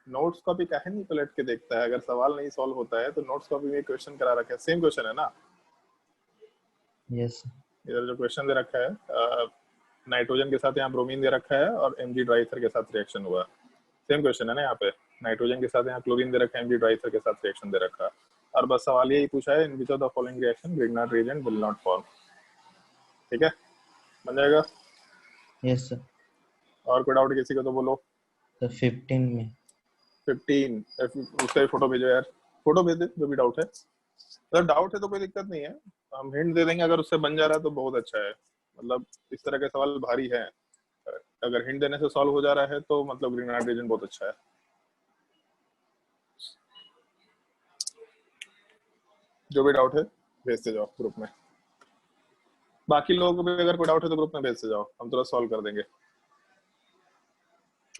Notes copy काहे नहीं पलट के देखता है? अगर सवाल नहीं सॉल्व होता है तो नोट्स कॉपी में क्वेश्चन करा रखा है, सेम क्वेश्चन है ना? यस इधर जो क्वेश्चन दे रखा है, नाइट्रोजन के साथ यहाँ ब्रोमीन दे रखा है और एमजी ड्राइथर के साथ रिएक्शन हुआ, सेम क्वेश्चन है ना? यहाँ पे नाइट्रोजन के साथ यहाँ क्लोरीन दे रखा है, एमजी ड्राइथर के साथ रिएक्शन दे रखा है, और बस सवाल यही पूछा है, in which of the following reaction Grignard reagent will not form. ठीक है, बन जाएगा? Yes sir. और कोई डाउट किसी को तो बोलो। तो 15 में 15 उसका भी फोटो भेजो यार, फोटो भेज दे जो भी डाउट है। अगर डाउट है तो कोई दिक्कत नहीं है, हम हिंट दे देंगे, अगर उससे बन जा रहा है तो बहुत अच्छा है। मतलब इस तरह के सवाल भारी है, अगर हिंट देने से सॉल्व हो जा रहा है तो मतलब ग्रिग्नार्ड रिएजेंट बहुत अच्छा है। जो भी डाउट है भेजते जाओ ग्रुप में, बाकी लोगों को भी अगर कोई डाउट है तो ग्रुप में भेजते जाओ, हम तुरंत सॉल्व कर देंगे।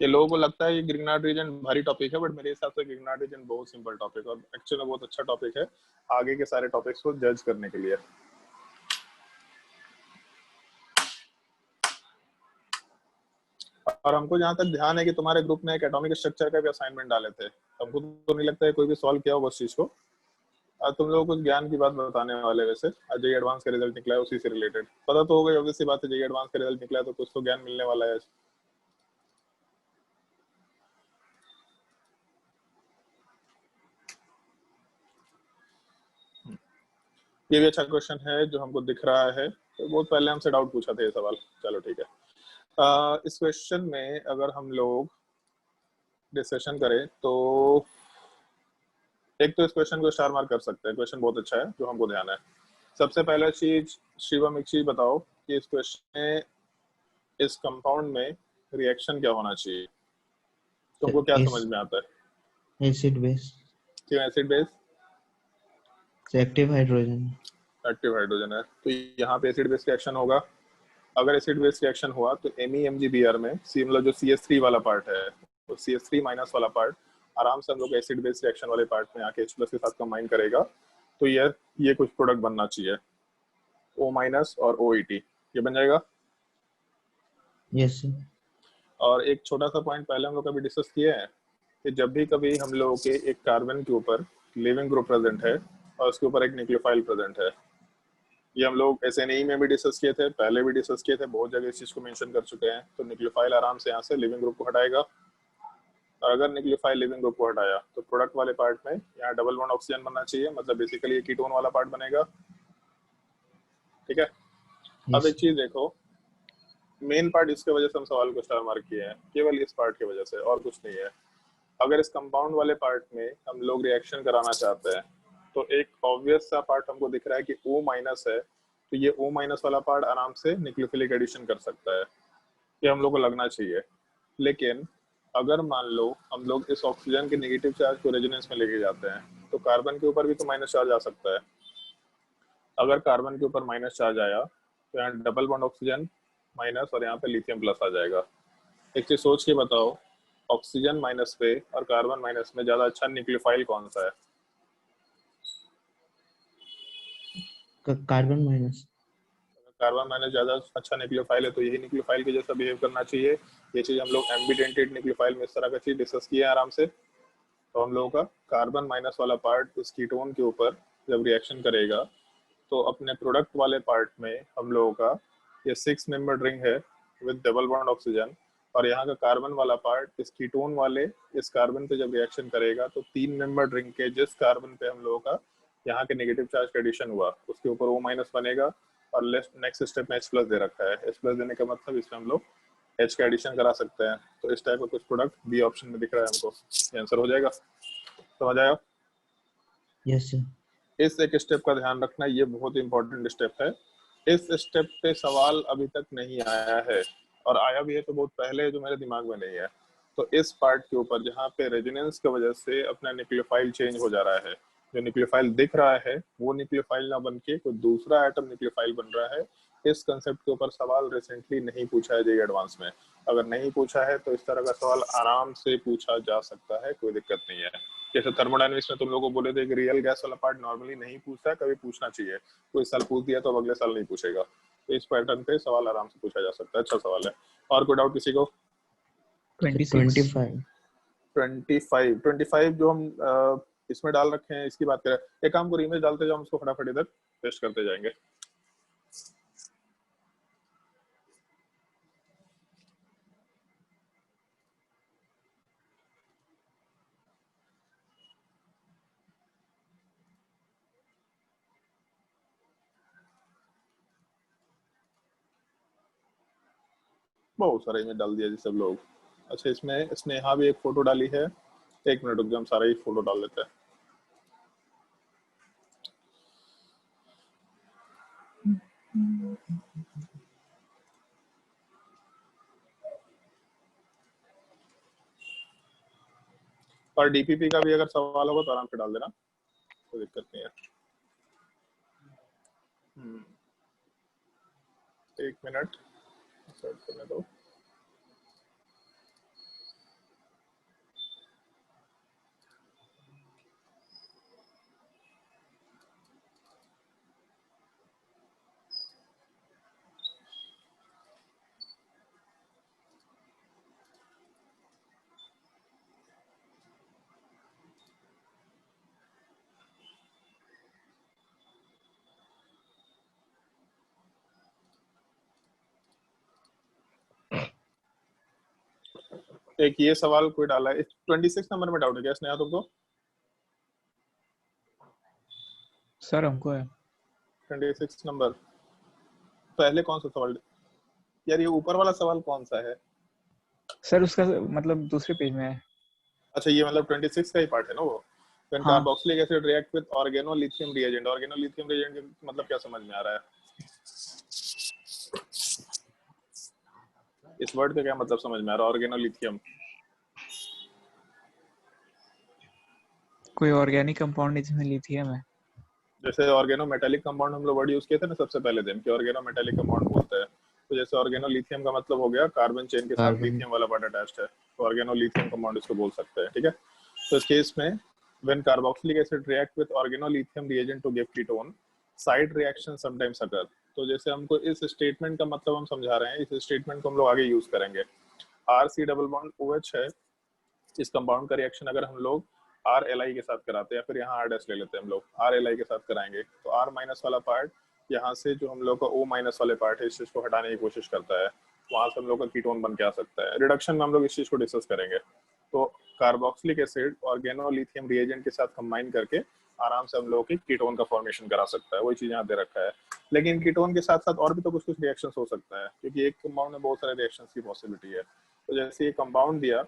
ये लोगों को लगता है कि ग्रिग्नार्ड रीजन भारी टॉपिक है, बट मेरे हिसाब से ग्रिग्नार्ड रीजन बहुत सिंपल टॉपिक है और एक्चुअली बहुत अच्छा टॉपिक है आगे के सारे टॉपिक्स को जज करने के लिए। और हमको जहाँ तक ध्यान है कि तुम्हारे ग्रुप में एक एटॉमिक स्ट्रक्चर का भी असाइनमेंट डाले थे, हमको तो नहीं लगता है कोई भी सॉल्व किया होगा उस चीज को। आज तुम लोगों को ज्ञान की बात बताने वाले, वैसे आज जेईई एडवांस का रिजल्ट निकला है, उसी से रिलेटेड पता तो हो गई, ऑब्वियस सी बात है, जेईई एडवांस का रिजल्ट निकला है तो कुछ तो ज्ञान मिलने वाला है। ये भी अच्छा क्वेश्चन है जो हमको दिख रहा है, तो बहुत पहले हमसे डाउट पूछा था ये सवाल। चलो ठीक है, इस क्वेश्चन में अगर हम लोग डिस्कशन करें तो एक तो इस क्वेश्चन को स्टार मार्क कर सकते हैं, क्वेश्चन बहुत अच्छा है जो हमको ध्यान है। सबसे पहला चीज शिवम एक चीज बताओ कि इस क्वेश्चन में इस कंपाउंड में रिएक्शन क्या होना चाहिए, तुमको क्या समझ में आता है? Acid base. क्यों acid base? Active hydrogen. Active hydrogen है तो यहाँ पे एसिड बेस रिएक्शन होगा। अगर एसिड बेस रिएक्शन हुआ तो MEmgBr में सी मतलब जो CH3 वाला पार्ट है, तो CH3 माइनस वाला पार्ट आराम से हम लोग एसिड बेस रिएक्शन वाले पार्ट में आके H+ के साथ कंबाइन करेगा, तो ये कुछ प्रोडक्ट बनना चाहिए, O- और OET, ये बन जाएगा। Yes sir. और एक छोटा सा पॉइंट पहले हम लोग कभी डिस्कस किए हैं कि जब भी कभी हम लोगों के एक कार्बन के ऊपर लिविंग ग्रुप प्रेजेंट है और उसके ऊपर एक न्यूक्लियोफाइल प्रेजेंट है, ये हम लोग SNE में भी डिस्कस किए थे, पहले भी डिस्कस किए थे, बहुत जगह इस चीज को मेंशन कर चुके हैं। तो न्यूक्लियोफाइल आराम से यहाँ से लिविंग ग्रुप को हटाएगा, और अगर न्यूक्लियोफाइल लिविंग ग्रुप को हटाया तो प्रोडक्ट वाले पार्ट में यहाँ डबल बॉन्ड ऑक्सीजन बनना चाहिए, मतलब बेसिकली ये कीटोन वाला पार्ट बनेगा। ठीक है, अब एक चीज देखो, मेन पार्ट इसके वजह से हम सवाल को स्टार मार्क किए हैं, केवल इस पार्ट की वजह से, और कुछ नहीं है। अगर इस कंपाउंड वाले पार्ट में हम लोग रिएक्शन कराना चाहते हैं तो एक ऑब्वियस सा पार्ट हमको दिख रहा है कि O- है, तो ये O- वाला पार्ट आराम से न्यूक्लियोफिलिक एडिशन कर सकता है, ये हम लोग को लगना चाहिए। लेकिन अगर मान लो हम लोग इस ऑक्सीजन के नेगेटिव चार्ज को रेजोनेंस में लेके जाते हैं तो कार्बन के ऊपर भी तो माइनस चार्ज आ सकता है। अगर कार्बन के ऊपर माइनस चार्ज आया तो यहाँ डबल बॉन्ड ऑक्सीजन माइनस और यहाँ पे लिथियम प्लस आ जाएगा। एक चीज सोच के बताओ, ऑक्सीजन माइनस पे और कार्बन माइनस में ज्यादा अच्छा न्यूक्लियोफाइल कौन सा है? Carbon minus. कार्बन माइनस ज्यादा अच्छा न्यूक्लियोफाइल है तो यही न्यूक्लियोफाइल के जैसा बिहेव करना चाहिए। ये चीज हम लोग एम्बिडेंटेड न्यूक्लियोफाइल में इस तरह का चीज डिस्कस किया है आराम से। तो हम लोगों का कार्बन माइनस वाला पार्ट इस कीटोन के ऊपर जब रिएक्शन करेगा तो अपने प्रोडक्ट वाले पार्ट में हम लोगों का ये 6 मेंबर्ड रिंग है विद डबल बॉन्ड ऑक्सीजन, और यहाँ का कार्बन वाला पार्ट इस कीटोन वाले इस कार्बन पे जब रिएक्शन करेगा तो 3 मेंबर्ड रिंग के जिस कार्बन पे हम लोगों का यहाँ के नेगेटिव चार्ज का एडिशन हुआ उसके ऊपर O- बनेगा, और नेक्स्ट स्टेप में H+ दे रखा है। H+ देने का मतलब इसमें हम लोग H का एडिशन करा सकते हैं। तो इस टाइप का कुछ प्रोडक्ट बी ऑप्शन में दिख रहा है हमको, ये आंसर हो जाएगा। समझ आया? Yes sir. इस एक स्टेप का ध्यान रखना, ये बहुत इंपॉर्टेंट स्टेप है। इस स्टेप पे सवाल अभी तक नहीं आया है, और आया भी है तो बहुत पहले है जो मेरे दिमाग में नहीं है। तो इस पार्ट के ऊपर जहाँ पे रेजोनेंस की वजह से अपना न्यूक्लियोफाइल चेंज हो जा रहा है, जो न्यूक्लियोफाइल दिख रहा है वो न्यूक्लियोफाइल ना बन के कोई दूसरा एटम न्यूक्लियोफाइल बन रहा है, इस कंसेप्ट के ऊपर सवाल रिसेंटली नहीं पूछा है जेईई एडवांस में। अगर नहीं पूछा है तो इस तरह का सवाल आराम से पूछा जा सकता है, कोई दिक्कत नहीं है। जैसे थर्मोडायनेमिक्स में तुम लोगों को बोले थे कि रियल गैस वाला पार्ट नॉर्मली नहीं पूछता है, कभी पूछना चाहिए, कोई साल पूछ दिया तो अब अगले साल नहीं पूछेगा। तो इस पैटर्न पे सवाल आराम से पूछा जा सकता है, अच्छा सवाल है। और कोई डाउट किसी को? 25। 25 जो हम इसमें डाल रखे हैं इसकी बात करें, एक काम को इमेज डालते जाओ, हम उसको फटाफट इधर पेस्ट करते जाएंगे। बहुत सारे इमेज डाल दिया जी सब लोग। अच्छा, इसमें स्नेहा भी एक फोटो डाली है, एक मिनट रुक जाओ, हम सारा ही फोटो डाल लेते हैं। और डीपीपी का भी अगर सवाल होगा तो आराम से डाल देना, कोई दिक्कत नहीं है। एक मिनट सर्च करने दो। एक ये सवाल कोई डाला है, 26 नंबर में डाउट है क्या स्नेहा तुमको? सर हमको है 26 नंबर। पहले कौन सा सवाल यार, ये ऊपर वाला सवाल कौन सा है सर? उसका मतलब दूसरे पेज में है। अच्छा, ये मतलब 26 का ही पार्ट है ना वो। When हाँ। carboxylic acid react with organolithium reagent, organolithium reagent का मतलब क्या समझ में आ रहा है? इस वर्ड का क्या मतलब समझ में आ रहा है? ऑर्गेनोलिथियम कोई ऑर्गेनिक कंपाउंड जिसमें लिथियम है। जैसे ऑर्गेनोमेटालिक कंपाउंड हम लोग वर्ड यूज किए थे ना सबसे पहले दिन कि ऑर्गेनोमेटालिक कंपाउंड बोलते हैं, तो जैसे ऑर्गेनोलिथियम का मतलब हो गया कार्बन चेन के साथ लिथियम वाला पार्ट अटैच्ड है, तो ऑर्गेनोलिथियम कंपाउंड इसको बोल सकते हैं। ठीक है, तो इस केस में when carboxylic acid react with organolithium reagent to give ketone, side reaction sometimes occur। तो जैसे हमको इस स्टेटमेंट का मतलब हम समझा रहे हैं, इस स्टेटमेंट को हम लोग आगे यूज करेंगे। RC डबल बॉन्ड OH है, इस कंपाउंड का रिएक्शन अगर हम लोग RLi के साथ कराते हैं, फिर यहाँ R' ले लेते हैं हम लोग, RLi के साथ कराएंगे तो R माइनस वाला पार्ट यहाँ से जो हम लोग का O माइनस वाले पार्ट है इस चीज को हटाने की कोशिश करता है, वहां से हम लोग का कीटोन बन के आ सकता है। रिडक्शन में हम लोग इस चीज को डिस्कस करेंगे। तो कार्बोक्सिलिक एसिड ऑर्गेनोलिथियम रिएजेंट के साथ कंबाइन करके आराम से हम लोग की कीटोन का फॉर्मेशन करा सकता है, वही चीज यहाँ दे रखा है। लेकिन कीटोन के साथ साथ और भी तो कुछ कुछ रिएक्शंस हो सकता है, क्योंकि एक कंपाउंड में बहुत सारे रिएक्शंस की पॉसिबिलिटी है। तो जैसे ये कंपाउंड दिया,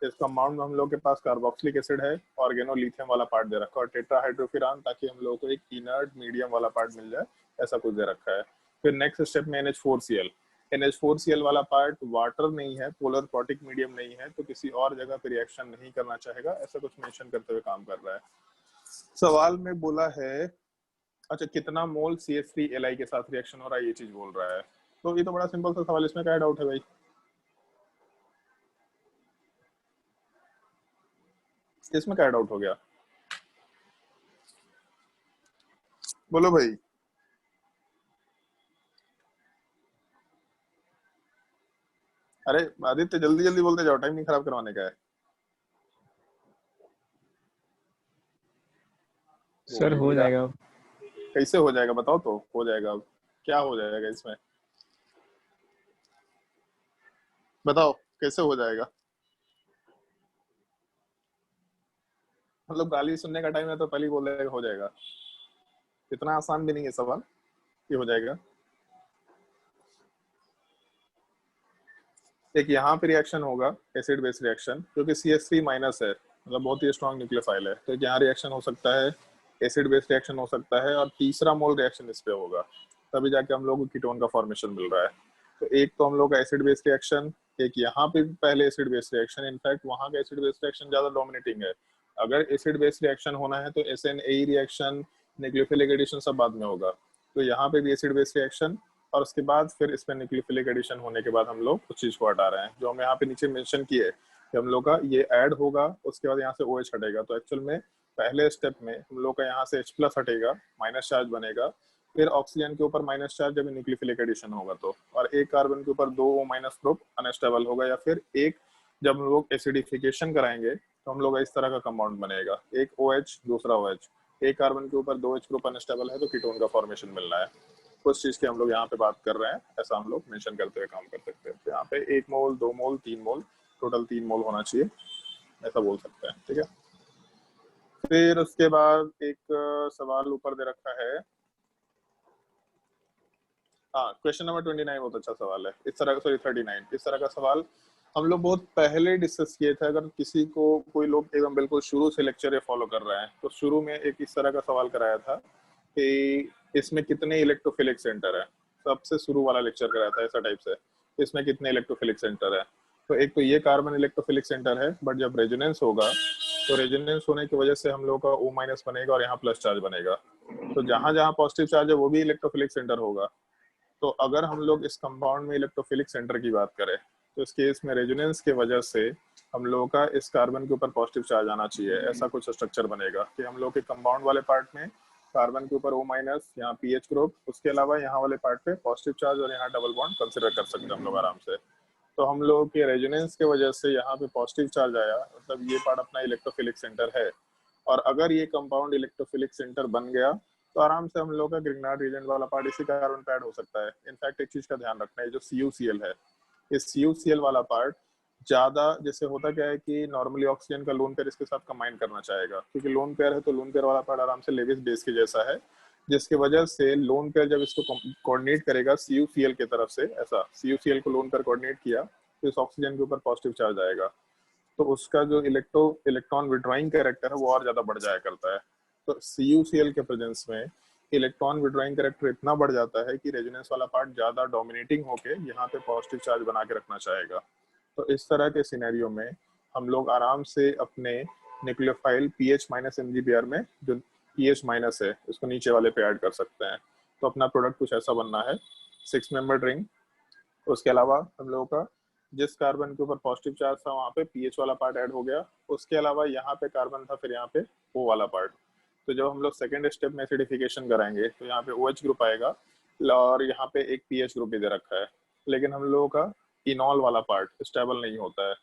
इस कंपाउंड में हम लोग के पास कार्बोक्सिलिक एसिड है, ऑर्गेनोलिथियम वाला पार्ट दे रखा है और टेट्राहाइड्रोफिरान, ताकि हम लोग को एक इनर्ट मीडियम वाला पार्ट मिल जाए, ऐसा कुछ दे रखा है। फिर नेक्स्ट स्टेप में NH4Cl, NH4Cl वाला पार्ट वाटर नहीं है, पोलर प्रोटिक मीडियम नहीं है, तो किसी और जगह पे रिएक्शन नहीं करना चाहेगा, ऐसा कुछ मेंशन करते हुए काम कर रहा है। सवाल में बोला है अच्छा कितना मोल CH3Li के साथ रिएक्शन हो रहा है, ये चीज बोल रहा है। तो ये तो बड़ा सिंपल सा सवाल, इसमें क्या डाउट है भाई? इसमें क्या डाउट हो गया, बोलो भाई। अरे आदित्य जल्दी जल्दी बोलते जाओ, टाइम नहीं खराब करवाने का है। सर हो जाएगा। कैसे हो जाएगा बताओ तो? हो जाएगा, क्या हो जाएगा इसमें बताओ, कैसे हो जाएगा? मतलब गाली सुनने का टाइम है तो पहले ही बोल देगा हो जाएगा, इतना आसान भी नहीं है सवाल, ये हो जाएगा। एक यहाँ पे रिएक्शन होगा एसिड बेस रिएक्शन, क्योंकि CH3 माइनस है, मतलब बहुत ही स्ट्रॉन्ग न्यूक्लियोफाइल है, तो यहाँ रिएक्शन हो सकता है, एसिड बेस रिएक्शन हो सकता है, और तीसरा मोल रिएक्शन इस पे होगा, तभी जाके हम लोग को कीटोन का फॉर्मेशन मिल रहा है। तो एक तो हम लोग का एसिड बेस रिएक्शन, एक यहाँ पे पहले एसिड बेस रिएक्शन, इनफैक्ट वहाँ का एसिड बेस रिएक्शन ज्यादा डोमिनेटिंग है। अगर एसिड बेस रिएक्शन होना है तो SNAE रिएक्शन, न्यूक्लियोफिलिक एडिशन सब बाद में होगा, तो यहाँ पे भी एसिड बेस रिएक्शन, और उसके बाद फिर इसमें न्यूक्लियोफिलिक एडिशन होने के बाद हम लोग उस चीज को हटा रहे हैं, जो हम यहाँ पे नीचे मेंशन किए कि हम लोग का ये ऐड होगा, उसके बाद यहाँ से OH हटेगा। तो एक्चुअल में पहले स्टेप में हम लोग का यहाँ से H+ हटेगा, माइनस चार्ज बनेगा, फिर ऑक्सीजन के ऊपर माइनस चार्ज जब न्यूक्लियोफिलिक एडिशन होगा तो, और एक कार्बन के ऊपर 2 O- ग्रुप अनस्टेबल होगा, या फिर एक जब हम लोग एसिडिफिकेशन कराएंगे तो हम लोग का इस तरह का कंपाउंड बनेगा, एक OH दूसरा OH, एक कार्बन के ऊपर 2H ग्रुप अनस्टेबल है तो कीटोन का फॉर्मेशन मिलना है। उस चीज की हम लोग यहाँ पे बात कर रहे हैं, ऐसा हम लोग मेंशन करते हुए काम कर सकते हैं। तो यहाँ पे 1 मोल 2 मोल 3 मोल, टोटल 3 मोल होना चाहिए, ऐसा बोल सकते हैं। ठीक है, फिर उसके बाद एक सवाल ऊपर दे रखा है, हाँ क्वेश्चन नंबर 29 बहुत अच्छा सवाल है। इस तरह का, सॉरी 39, इस तरह का सवाल हम लोग बहुत पहले डिस्कस किए थे। अगर किसी को, कोई लोग एकदम बिल्कुल शुरू से लेक्चर ये फॉलो कर रहे हैं तो शुरू में एक इस तरह का सवाल कराया था कि इसमें कितने इलेक्ट्रोफिलिक सेंटर है, सबसे शुरू वाला लेक्चर कराया था ऐसा टाइप से, इसमें कितने इलेक्ट्रोफिलिक सेंटर है। तो एक तो ये कार्बन इलेक्ट्रोफिलिक सेंटर है, बट जब रेजोनेंस होगा तो रेजोनेंस होने की वजह से हम लोग का O- बनेगा और यहाँ प्लस चार्ज बनेगा। तो जहां जहां पॉजिटिव चार्ज है वो भी इलेक्ट्रोफिलिक सेंटर होगा। तो अगर हम लोग इस कंपाउंड में इलेक्ट्रोफिलिक सेंटर की बात करें तो इस केस में रेजोनेंस के वजह से हम लोगों का इस कार्बन के ऊपर पॉजिटिव चार्ज आना चाहिए। ऐसा कुछ स्ट्रक्चर बनेगा कि हम लोग के कंपाउंड वाले पार्ट में कार्बन के ऊपर O-, यहाँ पीएच ग्रुप, उसके अलावा यहाँ वाले पार्ट पे पॉजिटिव चार्ज और यहाँ डबल बॉन्ड कंसिडर कर सकते हैं हम लोग आराम से। तो हम लोग के रेजोनेंस के वजह से यहाँ पे पॉजिटिव चार्ज आया, मतलब ये पार्ट अपना इलेक्ट्रोफिलिक सेंटर है। और अगर ये कंपाउंड इलेक्ट्रोफिलिक सेंटर बन गया तो आराम से हम लोग का ग्रिग्नार्ड रीजेंट वाला पार्ट इसी कार्बन पे ऐड हो सकता है। इनफैक्ट एक चीज का ध्यान रखना है, जो CuCl है, इस CuCl वाला पार्ट ज्यादा, जैसे होता क्या है कि नॉर्मली ऑक्सीजन का लोन पेयर इसके साथ कंबाइन करना चाहेगा, क्योंकि लोन पेयर है तो लोन पेयर वाला पार्ट आराम से लेविस बेस के जैसा है, जिसकी वजह से लोन पेयर जब इसको कोऑर्डिनेट करेगा CuCl की तरफ से, ऐसा CuCl को लोन पेयर कोऑर्डिनेट किया तो इस ऑक्सीजन के ऊपर पॉजिटिव चार्ज आएगा, तो उसका जो इलेक्ट्रॉन विड्रॉइंग कैरेक्टर है वो और ज्यादा बढ़ जाया करता है। तो CuCl के प्रेजेंस में इलेक्ट्रॉन विड्रॉइंग कैरेक्टर इतना बढ़ जाता है कि रेजोनेंस वाला पार्ट ज्यादा डोमिनेटिंग होके यहाँ पे पॉजिटिव चार्ज बना के रखना चाहेगा। तो इस तरह के सिनेरियो में हम लोग आराम से अपने न्यूक्लियोफाइल PH- MgBr में जो PH- है उसको नीचे वाले पे ऐड कर सकते हैं। तो अपना प्रोडक्ट कुछ ऐसा बनना है, 6 मेंबर रिंग। उसके अलावा हम लोगों का जिस कार्बन के ऊपर पॉजिटिव चार्ज था वहाँ पे पीएच वाला पार्ट ऐड हो गया, उसके अलावा यहाँ पे कार्बन था, फिर यहाँ पे O वाला पार्ट। तो जब हम लोग सेकेंड स्टेप में एसिडिफिकेशन कराएंगे तो यहाँ पे OH ग्रुप आएगा और यहाँ पे एक पीएच ग्रुप भी दे रखा है, लेकिन हम लोगों का इनॉल वाला पार्ट स्टेबल नहीं होता है।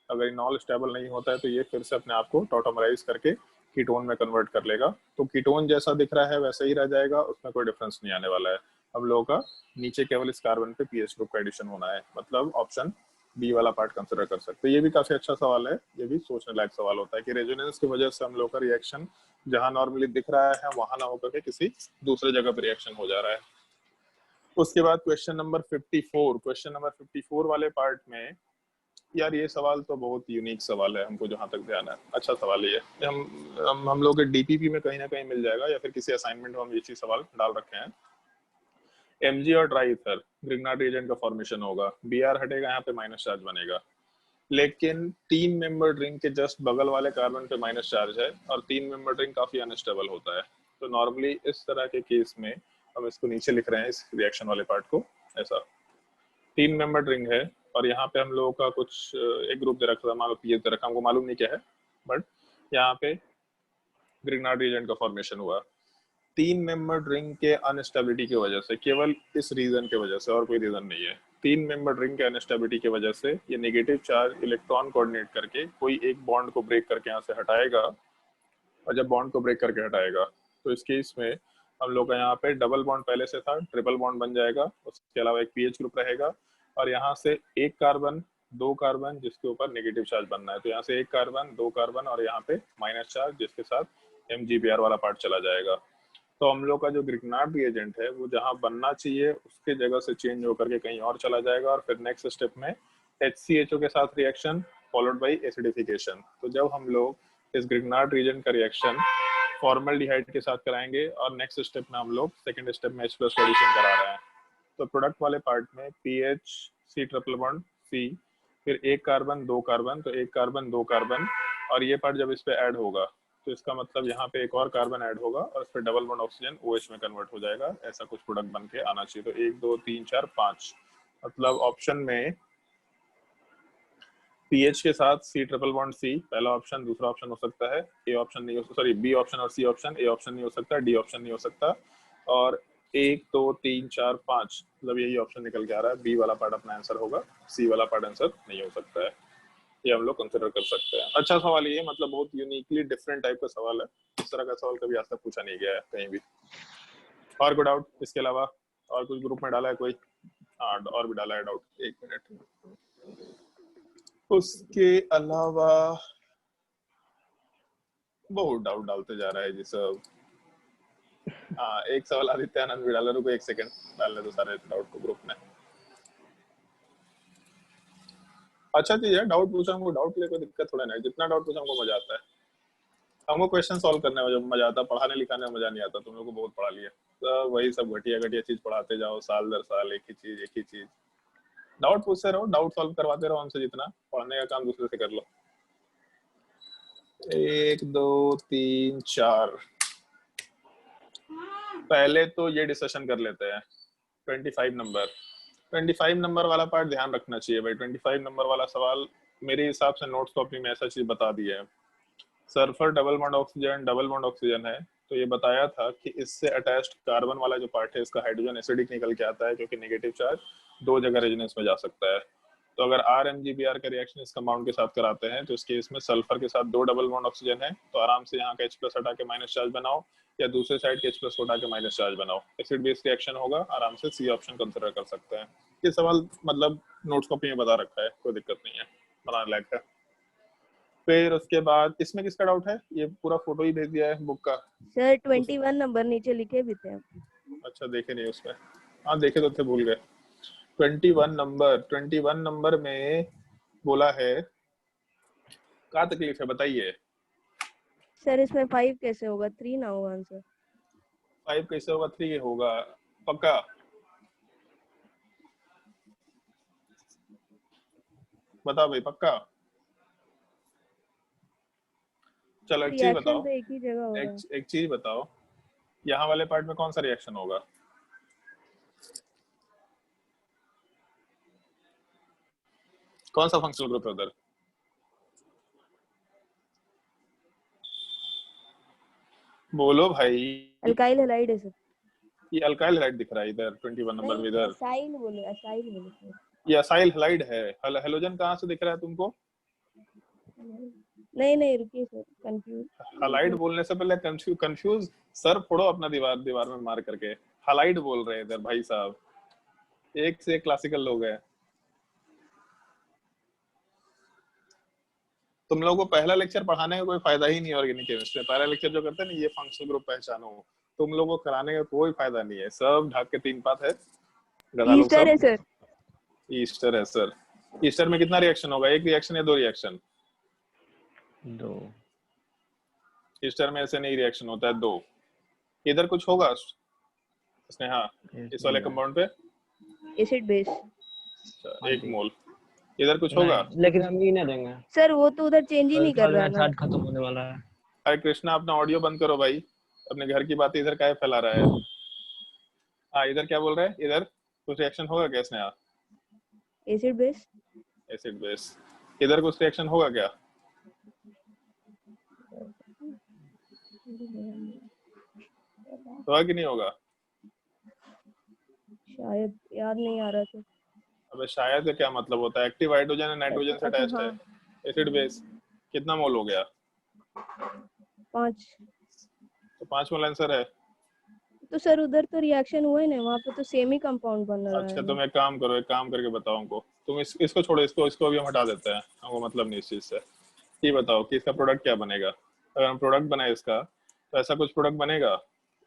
अगर इनॉल स्टेबल नहीं होता है तो ये फिर से अपने आप को टॉटोमराइज करके कीटोन में कन्वर्ट कर लेगा। तो कीटोन जैसा दिख रहा है वैसा ही रह जाएगा, उसमें कोई डिफरेंस नहीं आने वाला है। हम लोगों का नीचे केवल इस कार्बन पे पीएच ग्रुप का एडिशन होना है, मतलब ऑप्शन बी वाला पार्ट कंसिडर कर सकते हैं। ये भी काफी अच्छा सवाल है, ये भी सोचने लायक सवाल होता है कि रेजोनेंस की वजह से हम लोग का रिएक्शन जहां नॉर्मली दिख रहा है वहां ना होकर के किसी दूसरे जगह पर रिएक्शन हो जा रहा है। उसके बाद क्वेश्चन नंबर 54, क्वेश्चन नंबर 54 वाले पार्ट में, यार ये सवाल तो बहुत यूनिक सवाल है, हमको जहां तक ध्यान है अच्छा सवाल है ये। हम लोग के डीपीपी में कहीं ना कहीं मिल जाएगा या फिर किसी असाइनमेंट में हम ये चीज सवाल डाल रखे हैं। Mg और ट्राई ईथर ग्रिग्नार्ड रिएजेंट का फॉर्मेशन होगा, Br हटेगा, यहाँ पे माइनस चार्ज बनेगा, लेकिन 3 मेंबर रिंग के जस्ट बगल वाले कार्बन पे माइनस चार्ज है और 3 मेंबर रिंग काफी अनस्टेबल होता है। तो नॉर्मली इस तरह के केस में हम इसको नीचे लिख रहे हैं इस रिएक्शन वाले पार्ट को, ऐसा 3 मेंबर रिंग है और यहाँ पे हम लोगों का कुछ एक ग्रुप दे रखा था, मान लो पीएच दे रखा, हमको मालूम नहीं क्या है, बट यहाँ पे ग्रिग्नार्ड रिएजेंट का फॉर्मेशन हुआ 3 मेंबर रिंग के अनस्टेबिलिटी की वजह से, केवल इस रीजन के वजह से और कोई रीजन नहीं है। 3 मेंबर रिंग के अनस्टेबिलिटी की वजह से ये नेगेटिव चार्ज इलेक्ट्रॉन कोऑर्डिनेट करके कोई एक बॉन्ड को ब्रेक करके यहाँ से हटाएगा, और जब बॉन्ड को ब्रेक करके हटाएगा तो इस केस में हम लोग का यहाँ पे डबल बॉन्ड पहले से था, ट्रिपल बॉन्ड बन जाएगा, उसके अलावा एक पीएच ग्रुप रहेगा और यहाँ से एक कार्बन 2 कार्बन जिसके ऊपर नेगेटिव चार्ज बनना है, तो यहाँ से एक कार्बन 2 कार्बन और यहाँ पे माइनस चार्ज जिसके साथ MgBr वाला पार्ट चला जाएगा। तो हम लोग का जो ग्रिग्नार्ड रिएजेंट है वो जहां बनना चाहिए उसके जगह से चेंज होकर के कहीं और चला जाएगा और फिर नेक्स्ट स्टेप में HCHO के साथ रिएक्शन फॉलोड बाय एसिडिफिकेशन। तो जब हम लोग इस ग्रिग्नार्ड रिएजेंट का रिएक्शन फॉर्मल्डिहाइड के साथ कराएंगे और नेक्स्ट स्टेप में हम लोग सेकेंड स्टेप में H+ एडिशन करा रहे हैं, तो प्रोडक्ट वाले पार्ट में PH C triple bond C, फिर एक कार्बन 2 कार्बन, तो एक कार्बन 2 कार्बन, और ये पार्ट जब इस पे ऐड होगा तो इसका मतलब यहाँ पे एक और कार्बन ऐड होगा और फिर डबल बॉन्ड ऑक्सीजन OH में कन्वर्ट हो जाएगा। ऐसा कुछ प्रोडक्ट बन के आना चाहिए। तो 1 2 3 4 5, मतलब ऑप्शन में पीएच के साथ C ट्रिपल बॉन्ड C पहला ऑप्शन, दूसरा ऑप्शन हो सकता है ए ऑप्शन नहीं हो, सॉरी बी ऑप्शन और C ऑप्शन, ए ऑप्शन नहीं हो सकता, डी ऑप्शन नहीं हो सकता, और 1 2 3 4 5 मतलब यही ऑप्शन निकल के आ रहा है। बी वाला पार्ट अपना आंसर होगा, C वाला पार्ट आंसर नहीं हो सकता है। ये हम लोग कंसिडर कर सकते हैं। अच्छा सवाल ये, मतलब बहुत यूनिकली डिफरेंट टाइप का सवाल है, इस तरह का सवाल कभी आज तक पूछा नहीं गया है कहीं भी। और कोई डाउट इसके अलावा? और कुछ ग्रुप में डाला है कोई? हाँ, और भी डाला है डाउट, 1 मिनट। उसके अलावा बहुत डाउट डालते जा रहा है जी सब। हाँ, एक सवाल आदित्य आनंद भी डाला, रुको 1 सेकंड, डालने दो सारे डाउट को ग्रुप में। अच्छा चीज है, डाउट पूछा हमको, डाउट के लिए कोई दिक्कत थोड़ा नहीं, जितना डाउट पूछा हमको मजा आता है। हमको क्वेश्चन सॉल्व करने में जब मजा आता है, पढ़ाने लिखाने में मजा नहीं आता। तुम लोग को बहुत पढ़ा लिया, तो वही सब घटिया घटिया चीज पढ़ाते जाओ, साल दर साल एक ही चीज। डाउट पूछते रहो, डाउट सॉल्व करवाते रहो हमसे, जितना पढ़ने का काम दूसरे से कर लो। 1 2 3 4, पहले तो ये डिस्कशन कर लेते हैं 25 नंबर। 25 नंबर वाला पार्ट ध्यान रखना चाहिए भाई। 25 नंबर वाला सवाल मेरे हिसाब से नोट्स कॉपी में ऐसा चीज बता दिया है, सल्फर डबल बॉन्ड ऑक्सीजन है, तो ये बताया था कि इससे अटैच्ड कार्बन वाला जो पार्ट है, इसका हाइड्रोजन एसिडिक निकल के आता है, क्योंकि नेगेटिव चार्ज 2 जगह रेजोनेंस में जा सकता है। तो अगर RMGBr का रिएक्शन इस कंपाउंड के साथ कराते हैं, तो इसके इसमें सल्फर के साथ 2 डबल बॉन्ड ऑक्सीजन है, तो आराम से यहाँ का H+ हटा के माइनस चार्ज बनाओ, या दूसरे साइड के H+ हटा के माइनस चार्ज बनाओ, एसिड बेस रिएक्शन होगा, आराम से C ऑप्शन कंसिडर कर सकते हैं। ये सवाल मतलब नोट्स कॉपी में बता रखा है, कोई दिक्कत नहीं है, बनाने लायक है। फिर उसके बाद इसमें किसका डाउट है? ये पूरा फोटो ही भेज दिया है बुक का सर 21 नंबर नीचे लिखे भी थे। अच्छा, देखे नहीं उसमें? हाँ देखे तो थे, भूल गए। 21 नंबर में बोला है, क्या तकलीफ है बताइए। सर इसमें 5 कैसे होगा? 3 ना होगा आंसर। 5 कैसे होगा? 3 होगा पक्का? बताओ भाई, पक्का? चलो एक चीज बताओ, रिएक्शन तो एक ही जगह हो रहा है। एक चीज बताओ, यहाँ वाले पार्ट में कौन सा रिएक्शन होगा? कौन सा फंक्शनल ग्रुप है उधर? बोलो भाई। अल्काइल हैलाइड है सर। ये अल्काइल हैलाइड दिख रहा है इधर 21 नंबर में, इधर असाइल बोले सर। ये असाइल हैलाइड है। हेलोजन कहाँ से दिख रहा है तुमको? नहीं रुकिए सर, कंफ्यूज। हलाइड बोलने से पहले कंफ्यूज सर फोड़ो अपना दीवार में मार करके। हलाइड बोल रहे हैं इधर भाई साहब, एक से एक क्लासिकल लोग हैं। तुम लोगों को पहला लेक्चर पढ़ाने का कोई फायदा ही नहीं है ऑर्गेनिक केमिस्ट्री। पहला लेक्चर जो करते हैं ना, ये फंक्शनल ग्रुप पहचानो, तुम लोगों को कराने का कोई फायदा नहीं है। सब ढाक के 3 पात है, गधा लोग ईस्टर सब। है सर। ईस्टर है सर। ईस्टर में कितना रिएक्शन होगा? 1 रिएक्शन या 2 रिएक्शन? 2। ईस्टर में ऐसे नहीं रिएक्शन होता है, 2। इधर कुछ होगा स्नेहा इस वाले कंपाउंड पे? Acid base. 1 मोल। इधर कुछ होगा? लेकिन हम ही ना देंगे सर वो तो उधर चेंज ही नहीं कर रहा है ना। चार्ज खत्म होने वाला है। अरे कृष्णा, अपना ऑडियो बंद करो भाई, अपने घर की बातें इधर काहे फैला रहा है? हाँ, इधर क्या बोल रहे हैं? इधर कुछ रिएक्शन होगा क्या Sneha? Acid base. Acid base. इधर कुछ रिएक्शन होगा क्या? होगा कि नहीं होगा? शायद याद नहीं आ रहा सर। अबे शायद का क्या मतलब होता है? एक्टिव हाइड्रोजन है, नाइट्रोजन से अटैच्ड है, एसिड बेस। कितना मोल हो गया? 5। तो 5 मोल आंसर है। तो सर उधर तो रिएक्शन हुआ ही नहीं, वहाँ पे तो सेमी कंपाउंड बन रहा है। अच्छा, तुम एक काम करो, एक काम करके बताओ हमको। तुम इसको छोड़ो, इसको अभी हम हटा देते हैं, हमको मतलब नहीं इस चीज से। ये बताओ कि इसका प्रोडक्ट क्या बनेगा? अगर हम प्रोडक्ट बनाए इसका, तो ऐसा कुछ प्रोडक्ट बनेगा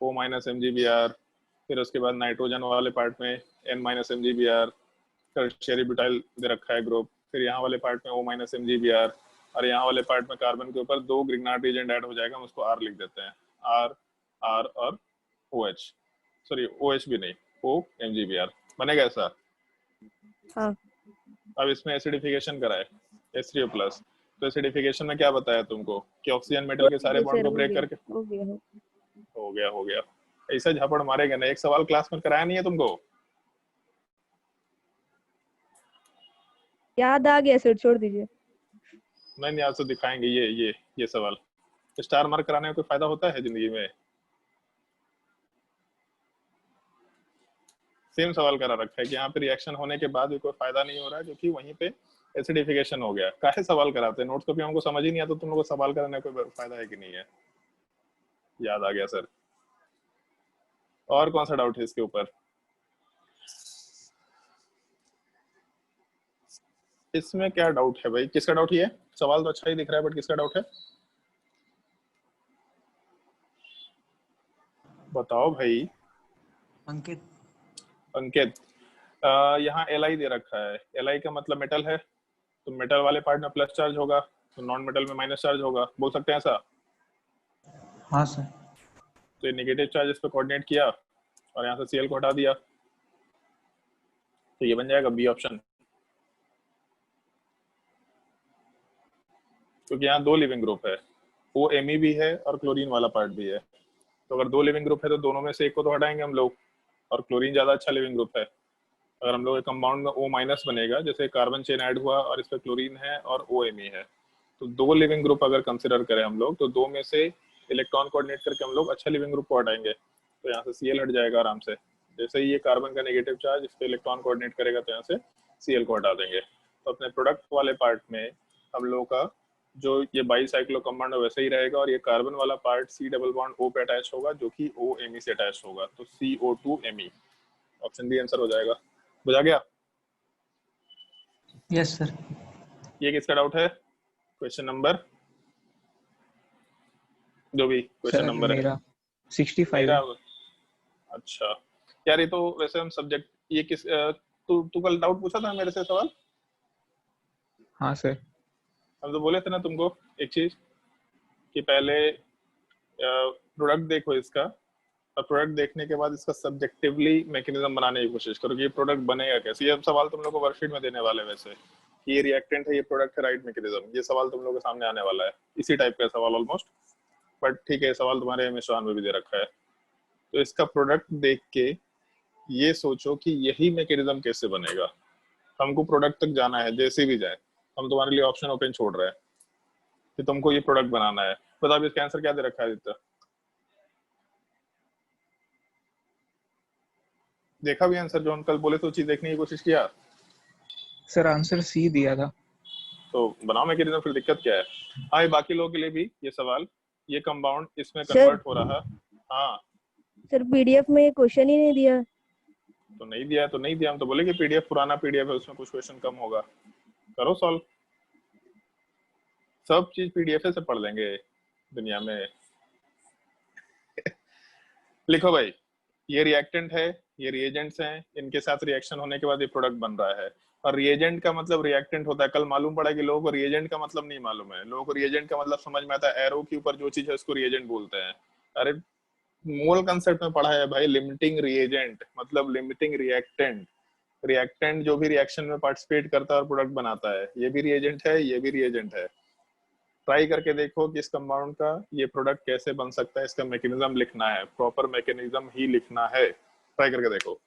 O- MgBr, फिर उसके बाद नाइट्रोजन वाले पार्ट में N- MgBr, टर्शियरी ब्यूटाइल दे रखा है ग्रुप, फिर यहाँ वाले पार्ट में O- MgBr, और यहाँ वाले पार्ट में कार्बन के ऊपर 2 ग्रिग्नार्ड एजेंट ऐड हो जाएगा, हम उसको R लिख देते हैं। R और OH, सॉरी OH भी नहीं, O-MgBr बनेगा ऐसा। हाँ। अब इसमें एसिडिफिकेशन कराए H3O+, तो एसिडिफिकेशन में क्या बताया तुमको कि ऑक्सीजन मेटल के सारे बॉन्ड को ब्रेक करके हो गया। ऐसा झापड़ मारेगा ना, एक सवाल क्लास में कराया नहीं है तुमको? याद आ गया सर, छोड़ दीजिए। नहीं, आज तो दिखाएंगे ये सवाल। स्टार मार्क कराने में कोई फायदा होता है जिंदगी में? सेम सवाल करा रखा है कि यहाँ पे रिएक्शन होने के बाद भी कोई फायदा नहीं हो रहा है, क्योंकि वहीं पे एसिडिफिकेशन हो गया। काहे सवाल कराते हैं, नोट्स कॉपी हमको समझ ही नहीं आता, तुम लोग को सवाल कराने का कोई फायदा है कि नहीं है। याद आ गया सर। और कौन सा डाउट है इसके ऊपर? इसमें क्या डाउट है भाई, किसका डाउट है? सवाल तो अच्छा ही दिख रहा है बट किसका डाउट है बताओ भाई। अंकित। अंकित, यहाँ Li दे रखा है, Li का मतलब मेटल है, तो मेटल वाले पार्ट में प्लस चार्ज होगा, तो नॉन मेटल में माइनस चार्ज होगा, बोल सकते हैं ऐसा? हाँ सर। तो ये नेगेटिव चार्ज इस पे कोऑर्डिनेट किया और यहाँ से Cl को हटा दिया, तो ये बन जाएगा बी ऑप्शन। क्योंकि यहाँ दो लिविंग ग्रुप है, वो Me भी है और क्लोरीन वाला पार्ट भी है, तो अगर दो लिविंग ग्रुप है तो दोनों में से एक को तो हटाएंगे हम लोग, और क्लोरीन ज्यादा अच्छा लिविंग ग्रुप है। अगर हम लोग एक कंपाउंड में O माइनस बनेगा, जैसे कार्बन चेन ऐड हुआ और इस पे क्लोरीन है और OMe है, तो दो लिविंग ग्रुप अगर कंसिडर करें हम लोग, तो दो में से इलेक्ट्रॉन कोऑर्डिनेट करके हम लोग अच्छा लिविंग ग्रुप को हटाएंगे, तो यहाँ से Cl हट जाएगा आराम से। जैसे ही ये कार्बन का नेगेटिव चार्ज इस पे इलेक्ट्रॉन कोऑर्डिनेट करेगा तो यहाँ से Cl को हटा देंगे। तो अपने प्रोडक्ट वाले पार्ट में हम लोग का जो ये बाईसाइक्लो कंपाउंड है वैसे ही रहेगा, और ये कार्बन वाला part C double bond O पे अटैच होगा जो कि OMe से अटैच होगा, तो CO2Me। ऑप्शन बी आंसर हो जाएगा। बुझा गया? Yes sir. ये किसका डाउट है? क्वेश्चन नंबर जो भी क्वेश्चन नंबर है मेरा 65 मेरा। है। अच्छा यार, ये तो वैसे हम सब्जेक्ट ये किस तू कल डाउट पूछा था मेरे से सवाल? हाँ सर। हम तो बोले थे ना तुमको एक चीज कि पहले प्रोडक्ट देखो इसका, और प्रोडक्ट देखने के बाद इसका सब्जेक्टिवली मैकेनिज्म बनाने की कोशिश करो कि ये प्रोडक्ट बनेगा कैसे। ये सवाल तुम लोग को वर्कशीट में देने वाले वैसे कि ये रिएक्टेंट है, ये प्रोडक्ट है, राइट मैकेनिज्म, ये सवाल तुम लोग के सामने आने वाला है, इसी टाइप का सवाल ऑलमोस्ट। बट ठीक है, सवाल तुम्हारे एमएसआन में भी दे रखा है, तो इसका प्रोडक्ट देख के ये सोचो कि यही मैकेनिज्म कैसे बनेगा। हमको प्रोडक्ट तक जाना है, जैसे भी जाए हम तुम्हारे लिए ऑप्शन ओपन छोड़ रहे हैं कि तुमको ये प्रोडक्ट बनाना है। बताओ इसका आंसर क्या दे रखा है आदित्य? देखा भी आंसर जो हम कल बोले तो चीज देखने की कोशिश किया? सर आंसर सी दिया था। तो बनाओ मैकेनिज्म, फिर दिक्कत क्या है? हाँ, ये बाकी लोगों के लिए भी ये सवाल, ये कंपाउंड इसमें कन्वर्ट हो रहा। हाँ सर पीडीएफ में क्वेश्चन ही नहीं दिया। तो नहीं दिया तो नहीं दिया, हम तो बोले कि पीडीएफ पुराना पीडीएफ है, उसमें कुछ क्वेश्चन कम होगा, करो सॉल्व। सब चीज पीडीएफ से पढ़ लेंगे दुनिया में। लिखो भाई, ये रिएक्टेंट है, ये रिएजेंट्स हैं, इनके साथ रिएक्शन होने के बाद ये प्रोडक्ट बन रहा है। और रिएजेंट का मतलब रिएक्टेंट होता है। कल मालूम पड़ा कि लोगों को रिएजेंट का मतलब नहीं मालूम है। लोगों को रिएजेंट का मतलब समझ में आता है, एरो के ऊपर जो चीज है उसको रिएजेंट बोलते हैं। अरे मोल कंसेप्ट में पढ़ा है भाई, लिमिटिंग रिएजेंट मतलब लिमिटिंग रिएक्टेंट। रिएक्टेंट जो भी रिएक्शन में पार्टिसिपेट करता है और प्रोडक्ट बनाता है, ये भी रिएजेंट है, ये भी रिएजेंट है। ट्राई करके देखो कि इस कंपाउंड का ये प्रोडक्ट कैसे बन सकता है, इसका मैकेनिज्म लिखना है, प्रॉपर मैकेनिज्म ही लिखना है। ट्राई करके देखो।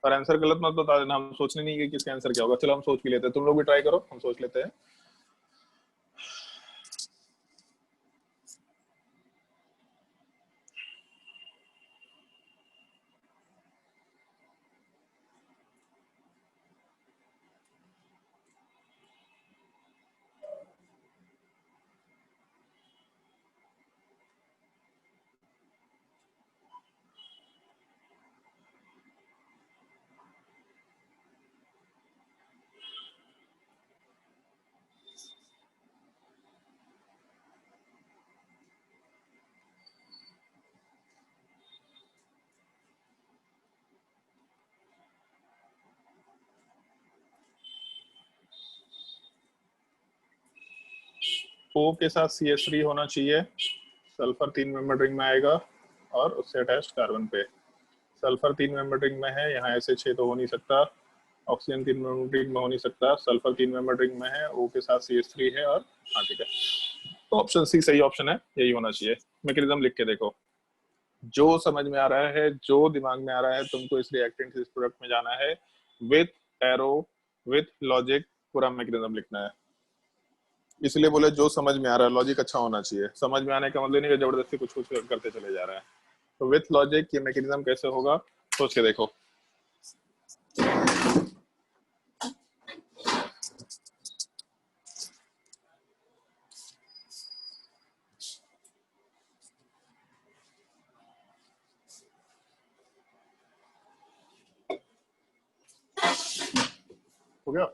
और आंसर गलत मत बता देना, हम सोचने नहीं कि किसका आंसर क्या होगा। चलो हम सोच भी लेते हैं, तुम लोग भी ट्राई करो, हम सोच लेते हैं। O के साथ CH3 होना चाहिए, सल्फर 3 मेंबर रिंग में आएगा और उससे अटैच्ड कार्बन पे। सल्फर 3 मेंबर रिंग में है, यहाँ SH6 तो हो नहीं सकता, ऑक्सीजन 3 मेंबर रिंग में हो नहीं सकता, सल्फर 3 मेंबर रिंग में है, O के साथ CH3 है, और हाँ ठीक है, तो ऑप्शन सी सही ऑप्शन है, यही होना चाहिए। मैकेनिज्म लिख के देखो, जो समझ में आ रहा है, जो दिमाग में आ रहा है, तुमको इस रिएक्टेंट से इस प्रोडक्ट में जाना है, विथ एरो विथ लॉजिक पूरा मैकेनिज्म लिखना है। इसलिए बोले जो समझ में आ रहा है, लॉजिक अच्छा होना चाहिए। समझ में आने का मतलब नहीं कि जबरदस्ती कुछ कुछ करते चले जा रहा है। तो विथ लॉजिक ये मैकेनिज्म कैसे होगा सोच के देखो। हो गया?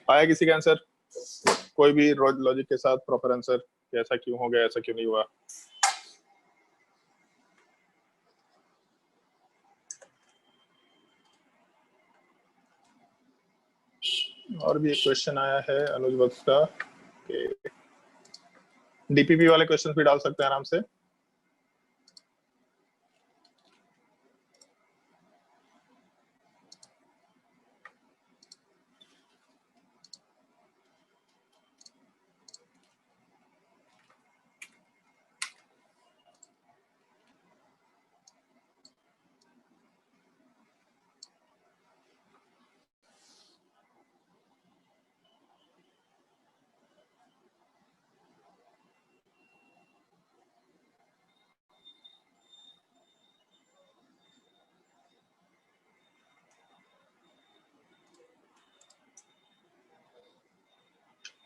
आया किसी का आंसर? कोई भी लॉजिक के साथ प्रॉपर आंसर, ऐसा क्यों हो गया, ऐसा क्यों नहीं हुआ? और भी एक क्वेश्चन आया है अनुज वत्स का कि डीपीपी वाले क्वेश्चन भी डाल सकते हैं आराम से।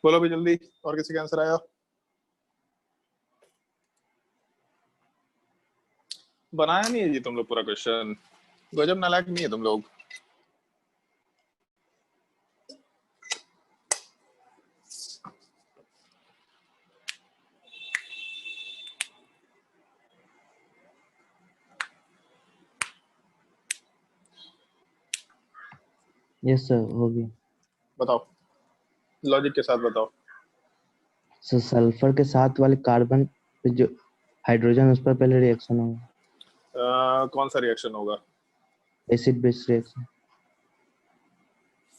बोलो भी जल्दी, और किसी का आंसर आया? बनाया नहीं है जी तुम लोग पूरा क्वेश्चन, गजब नालायक नहीं है तुम लोग। यस सर, हो गया। बताओ, लॉजिक के साथ बताओ। सर सल्फर के साथ वाले कार्बन पे जो हाइड्रोजन, उस पर पहले रिएक्शन होगा। कौन सा रिएक्शन होगा? Acid base reaction.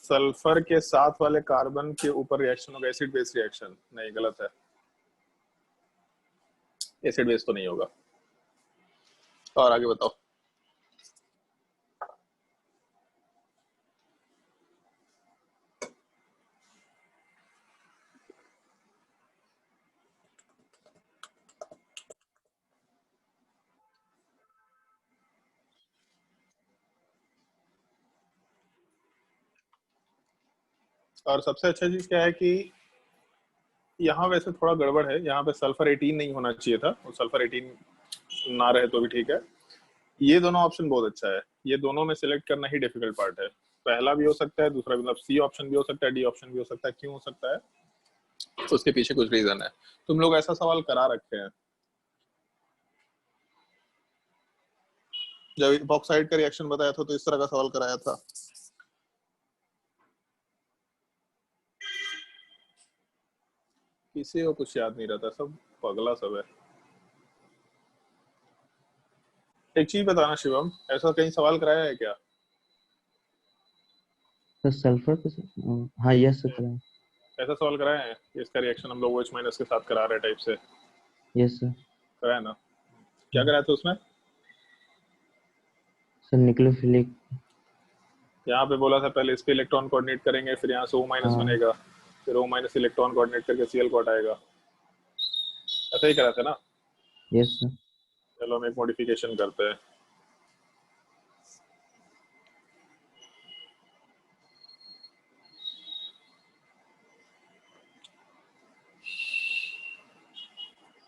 सल्फर के साथ वाले कार्बन के ऊपर रिएक्शन होगा एसिड बेस रिएक्शन? नहीं, गलत है, एसिड बेस तो नहीं होगा। और आगे बताओ। और सबसे अच्छा चीज क्या है कि यहाँ वैसे थोड़ा गड़बड़ है, यहाँ पे सल्फर 18 नहीं होना चाहिए था, और सल्फर 18 ना रहे तो भी ठीक है। ये दोनों ऑप्शन बहुत अच्छा है, ये दोनों में सिलेक्ट करना ही डिफिकल्ट पार्ट है। पहला भी हो सकता है, दूसरा मतलब सी ऑप्शन भी हो सकता है, डी ऑप्शन भी हो सकता है। क्यों हो सकता है, उसके पीछे कुछ रीजन है। तुम लोग ऐसा सवाल करा रखे हैं, जब इपॉक्साइड का रिएक्शन बताया था तो इस तरह का सवाल कराया था। किसी को कुछ याद नहीं रहता, सब पगला सब है। एक चीज बताना शिवम, ऐसा कहीं सवाल कराया है क्या? सर सल्फर के साथ, हाँ यस सर कराया। ऐसा सवाल कराया है, इसका रिएक्शन हम लोग OH माइनस के साथ करा रहे टाइप से? Yes sir. कराया ना? क्या कराया था उसमें? Sir nucleophilic. यहाँ पे बोला था पहले इस पे इलेक्ट्रॉन कोऑर्डिनेट करेंगे, फिर यहाँ से O माइनस हाँ बनेगा, फिर O माइनस इलेक्ट्रॉन कोऑर्डिनेट करके Cl कोट आएगा। ऐसा ही करा था ना? Yes sir. चलो हम एक मॉडिफिकेशन करते हैं।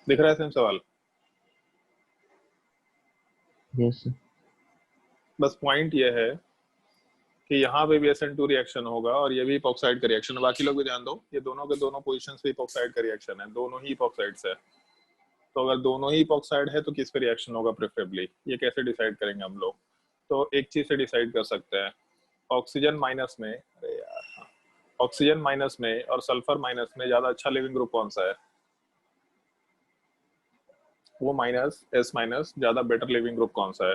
दिख रहा है सेम सवाल? Yes sir. बस पॉइंट ये है कि यहाँ पे भी SN2 रिएक्शन होगा और ये भी इपॉक्साइड का रिएक्शन है। बाकी लोग भी ध्यान दो, ये दोनों के दोनों पोजीशंस पे इपॉक्साइड का रिएक्शन है, दोनों ही इपॉक्साइड्स है। तो अगर दोनों ही इपॉक्साइड है तो किस पे रिएक्शन होगा प्रेफरेबली, ये कैसे डिसाइड करेंगे हम लोग? तो एक चीज से डिसाइड कर सकते हैं, ऑक्सीजन माइनस में, अरे यार हाँ, ऑक्सीजन माइनस में और सल्फर माइनस में ज्यादा अच्छा लिविंग ग्रुप कौन सा है? वो माइनस S माइनस ज्यादा बेटर लिविंग ग्रुप कौन सा है?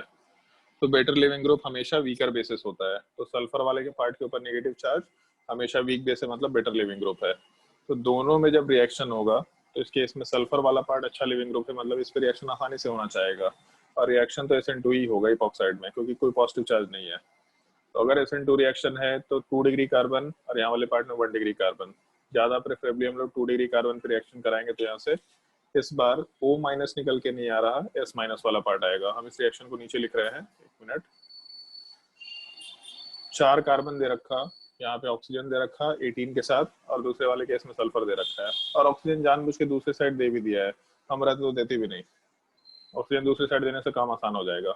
तो बेटर लिविंग ग्रुप हमेशा वीकर बेसिस होता है। तो सल्फर वाले के पार्ट के ऊपर नेगेटिव चार्ज हमेशा वीक बेस है, मतलब बेटर लिविंग ग्रुप है। तो दोनों में जब रिएक्शन होगा तो इस केस में सल्फर वाला पार्ट अच्छा लिविंग ग्रुप है, मतलब इस पर रिएक्शन आसानी से होना चाहेगा। और रिएक्शन तो SN2 ही होगा इपॉक्साइड में, क्योंकि कोई पॉजिटिव चार्ज नहीं है। तो अगर SN2 रिएक्शन है तो 2 डिग्री कार्बन और यहाँ वाले पार्ट में 1 डिग्री कार्बन, ज्यादा प्रेफरेबली हम लोग 2 डिग्री कार्बन पे रिएक्शन कराएंगे। तो यहाँ से इस बार O माइनस निकल के नहीं आ रहा, S माइनस वाला पार्ट आएगा। हम इस रिएक्शन को नीचे लिख रहे हैं, एक मिनट। 4 कार्बन दे रखा, यहाँ पे ऑक्सीजन दे रखा 18 के साथ, और दूसरे वाले केस में सल्फर दे रखा है। और ऑक्सीजन जानबूझ के दूसरे साइड दे भी दिया है, हम रहते तो देते भी नहीं। ऑक्सीजन दूसरी साइड देने से काम आसान हो जाएगा।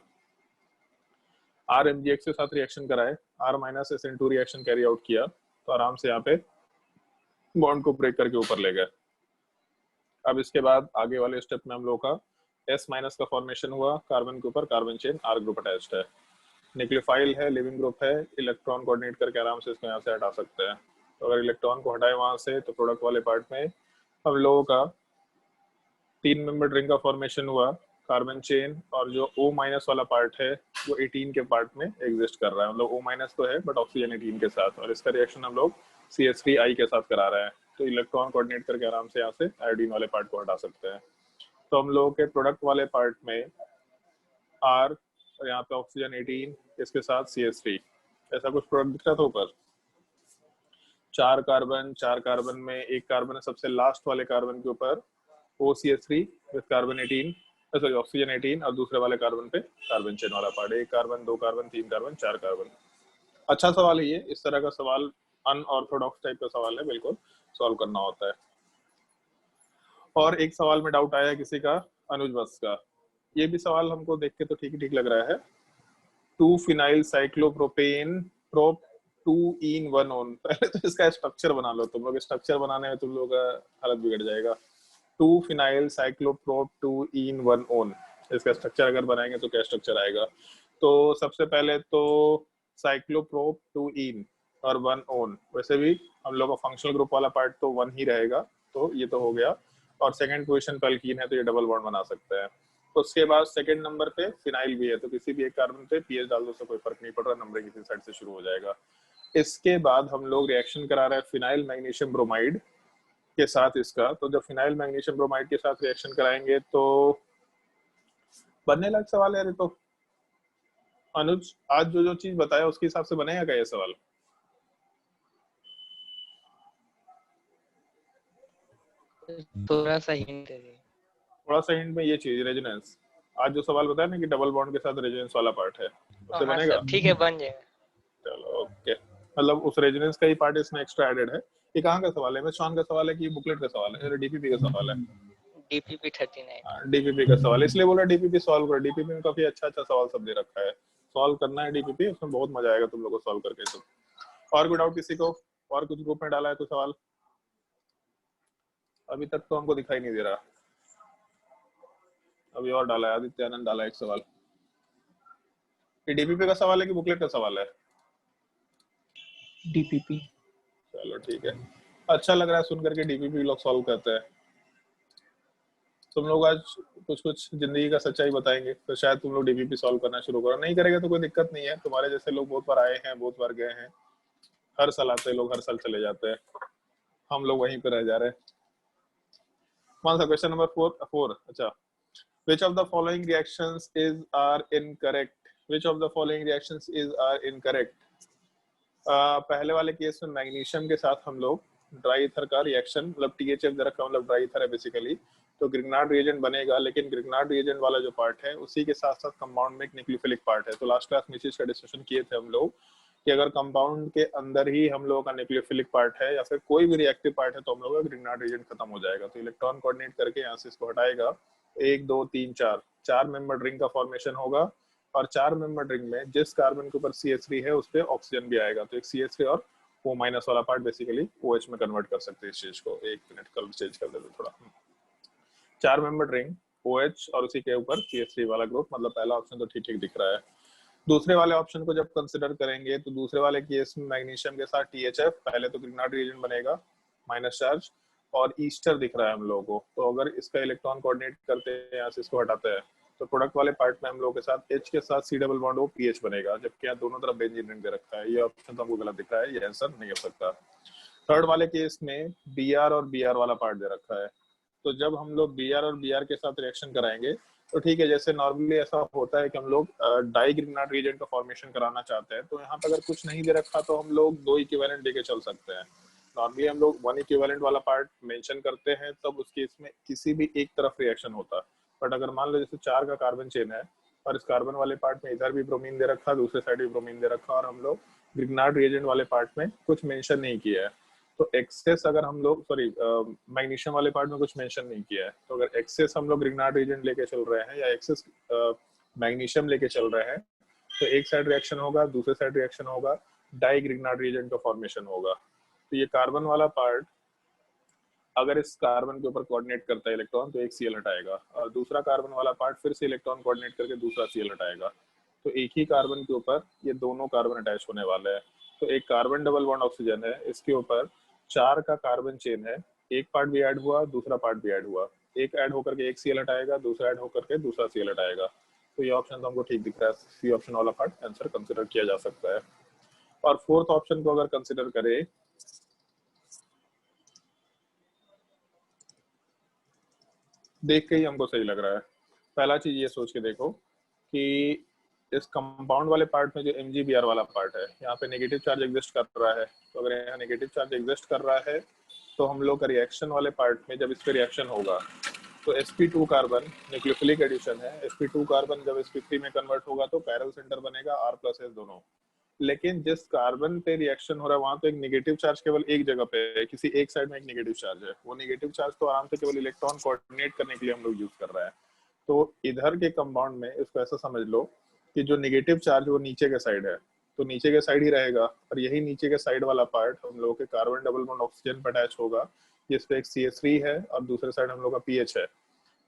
R MgX के साथ रिएक्शन कराए, R minus SN2 reaction carry out किया, तो आराम से यहाँ पे बॉन्ड को ब्रेक करके ऊपर ले गए। अब इसके बाद आगे वाले स्टेप में हम लोग का S माइनस का फॉर्मेशन हुआ, कार्बन के ऊपर carbon chain R group attached है, न्यूक्लियोफाइल है, लिविंग ग्रुप है, इलेक्ट्रॉन कोऑर्डिनेट करके आराम से इसको यहाँ से हटा सकते हैं। तो अगर इलेक्ट्रॉन को हटाए वहां से तो प्रोडक्ट वाले पार्ट में हम लोगों का 3 मेंबर रिंग का फॉर्मेशन हुआ, कार्बन चेन, और जो O माइनस वाला पार्ट है वो 18 के पार्ट में एग्जिस्ट कर रहा है, मतलब O माइनस तो है बट ऑक्सीजन 18 के साथ, और इसका रिएक्शन हम लोग CH3I के साथ करा रहे हैं। तो इलेक्ट्रॉन कोऑर्डिनेट करके आराम से यहाँ से आयोडीन वाले पार्ट को हटा सकते हैं। तो हम लोगों के प्रोडक्ट वाले पार्ट में R और यहाँ पे ऑक्सीजन 18, इसके साथ CH3, ऐसा कुछ प्रोडक्ट दिख रहा था ऊपर। 4 कार्बन में एक कार्बन है सबसे लास्ट वाले कार्बन के ऊपर OCH3 with carbon 18, sorry oxygen 18, और दूसरे वाले कार्बन पे कार्बन चेन वाला part, 1 carbon 2 carbon 3 carbon 4 carbon. अच्छा सवाल है ये, इस तरह का सवाल अनऑर्थोडॉक्स टाइप का सवाल है, बिल्कुल सॉल्व करना होता है। और एक सवाल में डाउट आया किसी का, अनुज बस का, ये भी सवाल हमको देख के तो ठीक ही ठीक लग रहा है। 2 phenyl cyclopropane prop 2 in 1 on. पहले तो इसका स्ट्रक्चर बना लो तुम लोग, स्ट्रक्चर बनाने में तुम लोग का हालत बिगड़ जाएगा। 2 फिनाइल साइक्लोप्रोप 2 इन 1 ऑन, इसका स्ट्रक्चर अगर बनाएंगे तो क्या स्ट्रक्चर आएगा? तो सबसे पहले तो साइक्लोप्रोप 2 इन और 1 ऑन, वैसे भी हम लोग का फंक्शनल ग्रुप वाला पार्ट तो 1 ही रहेगा, तो ये तो हो गया। और सेकंड पोजीशन पे अल्कीन है तो ये डबल बॉन्ड बना सकते हैं। तो उसके बाद सेकंड नंबर पे फिनाइल भी है, तो किसी भी एक कार्बन पे पीएच डाल दो तो कोई फर्क नहीं पड़ रहा, नंबरिंग किसी साइड से शुरू हो जाएगा। इसके बाद हम लोग रिएक्शन करा रहे हैं फिनाइल मैग्नीशियम ब्रोमाइड के साथ इसका। तो जब फिनाइल मैग्नीशियम ब्रोमाइड के साथ रिएक्शन कराएंगे तो बनने लायक सवाल है। तो अनुज आज जो चीज बताया उसके हिसाब से बनेगा क्या ये सवाल? थोड़ा सा हिंट दे दे। थोड़ा सा हिंट में ये चीज रेजोनेंस, आज जो सवाल बताया ना कि डबल बॉन्ड के साथ रेजोनेंस वाला पार्ट है, उससे बनेगा? ठीक है, बन जाएगा। चलो ओके, मतलब उस रेजोनेंस का ही पार्ट इसमें एक्स्ट्रा एडेड है। ये कहाँ का सवाल है? मेशॉन का सवाल है कि बुकलेट का सवाल है? डीपीपी का सवाल है। डीपीपी 39। डीपीपी का सवाल, इसलिए बोला डीपीपी सॉल्व करो। डीपीपी में काफी अच्छा सवाल सब दे रखा है, सॉल्व करना है डीपीपी, उसमें बहुत मजा आएगा तुम लोगों को सॉल्व करके सब। और कोई डाउट किसी को? और कुछ ग्रुप में डाला है तो सवाल? अभी तक तो हमको दिखाई नहीं दे रहा। अभी और डाला है, आदित्य आनंद डाला एक सवाल। ये डीपीपी का सवाल है कि बुकलेट का सवाल है? डीपीपी। चलो ठीक है, अच्छा लग रहा है सुन करके डीपीपी लोग सॉल्व करते हैं। तुम लोग आज कुछ जिंदगी का सच्चाई बताएंगे तो शायद तुम लोग डीपीपी सॉल्व करना शुरू करो। नहीं करेगा तो कोई दिक्कत नहीं है, तुम्हारे जैसे लोग बहुत बार आए हैं, बहुत बार गए हैं, हर साल आते हैं लोग, हर साल चले जाते हैं, हम लोग वहीं पे रह जा रहे हैं। कौन सा क्वेश्चन नंबर 4? अच्छा, which of the following reactions are incorrect? Which of the following reactions are incorrect? पहले वाले केस में मैग्नीशियम के साथ हम लोग ड्राई ईथर का रिएक्शन, मतलब THF दे रखा, मतलब ड्राई ईथर है बेसिकली, तो ग्रिग्नार्ड रिएजेंट बनेगा। लेकिन ग्रिग्नार्ड रिएजेंट वाला जो पार्ट है उसी के साथ साथ कंपाउंड में एक न्यूक्लियोफिलिक पार्ट है। तो लास्ट क्लास में इस चीज का डिस्कशन किए थे हम लोग कि अगर कंपाउंड के अंदर ही हम लोगों का न्यूक्लियोफिलिक पार्ट है या फिर कोई भी रिएक्टिव पार्ट है तो हम लोगों का ग्रिग्नार्ड रीजन खत्म हो जाएगा। तो इलेक्ट्रॉन कोऑर्डिनेट करके यहाँ से इसको हटाएगा, 1 2 3 4 4 मेंबर रिंग का फॉर्मेशन होगा, और 4 मेंबर रिंग में जिस कार्बन के ऊपर CH3 है उस पर ऑक्सीजन भी आएगा। तो एक CH3 और O- वाला पार्ट बेसिकली OH में कन्वर्ट कर सकते हैं इस चीज को। एक मिनट कलर चेंज कर देते थोड़ा। 4 मेंबर रिंग OH और उसी के ऊपर CH3 वाला ग्रुप, मतलब पहला ऑप्शन तो ठीक ठीक दिख रहा है। दूसरे वाले ऑप्शन को जब कंसिडर करेंगे तो दूसरे वाले केस में मैग्नीशियम के साथ THF, पहले तो ग्रिग्नार्ड रीजन बनेगा माइनस चार्ज, और ईस्टर दिख रहा है हम लोगों को। तो अगर इसका इलेक्ट्रॉन कोऑर्डिनेट करते हैं, यहाँ से इसको हटाते हैं, तो प्रोडक्ट वाले पार्ट में हम लोगों के साथ H के साथ C double bond O PH बनेगा, जबकि यहाँ दोनों तरफ बेंजीन रिंग दे रखा है। ये ऑप्शन तो हमको गलत दिख रहा है, ये आंसर नहीं हो सकता। थर्ड वाले केस में Br और Br वाला पार्ट दे रखा है। तो जब हम लोग Br और Br के साथ रिएक्शन कराएंगे तो ठीक है, जैसे नॉर्मली ऐसा होता है कि हम लोग डाइग्रिग्नार्ड रीजन का फॉर्मेशन कराना चाहते हैं, तो यहाँ पर अगर कुछ नहीं दे रखा तो हम लोग 2 इक्विवेलेंट लेके चल सकते हैं। नॉर्मली हम लोग 1 इक्विवेलेंट वाला पार्ट मेंशन करते हैं, तब उस केस में किसी भी एक तरफ रिएक्शन होता। बट अगर मान लो जैसे 4 का कार्बन चेन है और इस कार्बन वाले पार्ट में इधर भी ब्रोमीन दे रखा, दूसरे साइड भी ब्रोमीन दे रखा, और हम लोग ग्रिग्नार्ड रिएजेंट वाले पार्ट में कुछ मेंशन नहीं किया है, तो एक्सेस अगर हम लोग मैग्नीशियम वाले पार्ट में कुछ मेंशन नहीं किया है, तो अगर एक्सेस हम लोग ग्रिग्नार्ड रीजन लेके चल रहे हैं या एक्सेस मैग्नीशियम लेके चल रहे हैं, तो एक साइड रिएक्शन होगा, दूसरे साइड रिएक्शन होगा, डाई ग्रिग्नार्ड रीजन का फॉर्मेशन होगा। तो ये कार्बन वाला पार्ट अगर इस कार्बन के ऊपर कोऑर्डिनेट करता है इलेक्ट्रॉन तो एक Cl हटाएगा, और दूसरा कार्बन वाला पार्ट फिर से इलेक्ट्रॉन कोऑर्डिनेट करके दूसरा Cl हटाएगा। तो एक ही कार्बन के ऊपर ये दोनों कार्बन अटैच होने वाले हैं। तो एक कार्बन डबल बॉन्ड ऑक्सीजन है, इसके ऊपर 4 का कार्बन चेन है, एक पार्ट भी ऐड हुआ, दूसरा पार्ट भी ऐड हुआ, एक ऐड होकर के एक Cl हटाएगा, दूसरा ऐड होकर के दूसरा Cl हटाएगा। तो ये ऑप्शन तो हमको ठीक दिख रहा है, सी ऑप्शन वाला पार्ट आंसर कंसिडर किया जा सकता है। और फोर्थ ऑप्शन को अगर कंसिडर करें, देख के ही हमको सही लग रहा है। पहला चीज ये सोच के देखो कि इस कंपाउंड वाले पार्ट में जो MgBr वाला पार्ट है, यहाँ पे नेगेटिव चार्ज एग्जिस्ट कर रहा है। तो अगर यहाँ नेगेटिव चार्ज एग्जिस्ट कर रहा है तो हम लोग का रिएक्शन वाले पार्ट में जब इस पे रिएक्शन होगा तो sp2 कार्बन न्यूक्लियोफिलिक एडिशन है, sp2 कार्बन जब sp3 में कन्वर्ट होगा तो पैरल सेंटर बनेगा R+S दोनों। लेकिन जिस कार्बन पे रिएक्शन हो रहा है वहां तो एक नेगेटिव चार्ज केवल एक जगह पे है, किसी एक साइड में एक नेगेटिव चार्ज है। वो नेगेटिव चार्ज तो आराम से केवल इलेक्ट्रॉन कोऑर्डिनेट करने के लिए हम लोग यूज कर रहे हैं। तो इधर के कंपाउंड में इसको ऐसा समझ लो कि जो नेगेटिव चार्ज वो नीचे के साइड है, तो नीचे के साइड ही रहेगा, और यही नीचे के साइड वाला पार्ट हम लोगों के कार्बन डबल बॉन्ड ऑक्सीजन पर अटैच होगा, जिसपे एक CH3 है और दूसरे साइड हम लोग का PH है।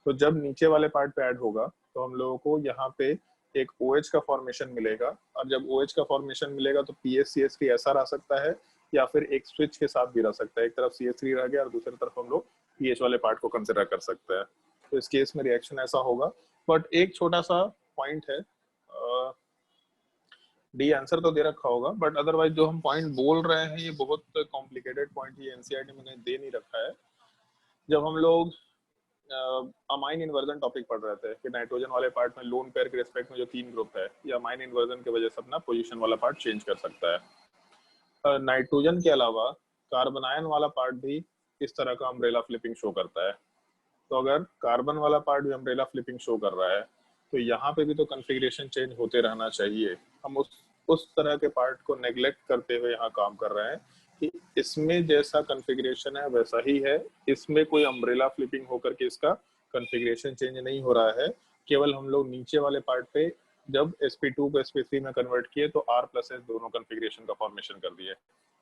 तो जब नीचे वाले पार्ट पे ऐड होगा तो हम लोगों को यहाँ पे एक OH का फॉर्मेशन मिलेगा, और जब OH का फॉर्मेशन मिलेगा तो PH-CH3 ऐसा रह सकता है या फिर एक स्विच के साथ भी रह सकता है, एक तरफ CH3 रह गया और दूसरी तरफ हम लोग PH वाले पार्ट को कंसिडर कर सकते हैं। तो इस केस में रिएक्शन ऐसा होगा। बट एक छोटा सा पॉइंट है, डी आंसर तो दे रखा होगा, बट अदरवाइज जो हम पॉइंट बोल रहे हैं ये बहुत कॉम्प्लिकेटेड पॉइंट ही NCERT में दे नहीं रखा है। जब हम लोग अमाइन इन्वर्जन टॉपिक पढ़ रहे थे कि नाइट्रोजन वाले पार्ट में लोन पेयर के रिस्पेक्ट में जो 3 ग्रुप है, ये अमाइन इन्वर्जन की वजह से अपना पोजीशन वाला पार्ट चेंज कर सकता है। नाइट्रोजन के अलावा कार्बन आयन वाला पार्ट भी इस तरह का अम्ब्रेला फ्लिपिंग शो करता है। तो अगर कार्बन वाला पार्ट भी अम्ब्रेला फ्लिपिंग शो कर रहा है तो यहाँ पे भी तो कॉन्फ़िगरेशन चेंज होते रहना चाहिए। हम उस तरह के पार्ट को नेग्लेक्ट करते हुए यहाँ काम कर रहे हैं कि इसमें जैसा कॉन्फ़िगरेशन है वैसा ही है, इसमें कोई अम्ब्रेला फ्लिपिंग होकर के इसका कॉन्फ़िगरेशन चेंज नहीं हो रहा है। केवल हम लोग नीचे वाले पार्ट पे जब sp2 को sp3 में कन्वर्ट किए तो R+S दोनों कॉन्फ़िगरेशन का फॉर्मेशन कर दिए।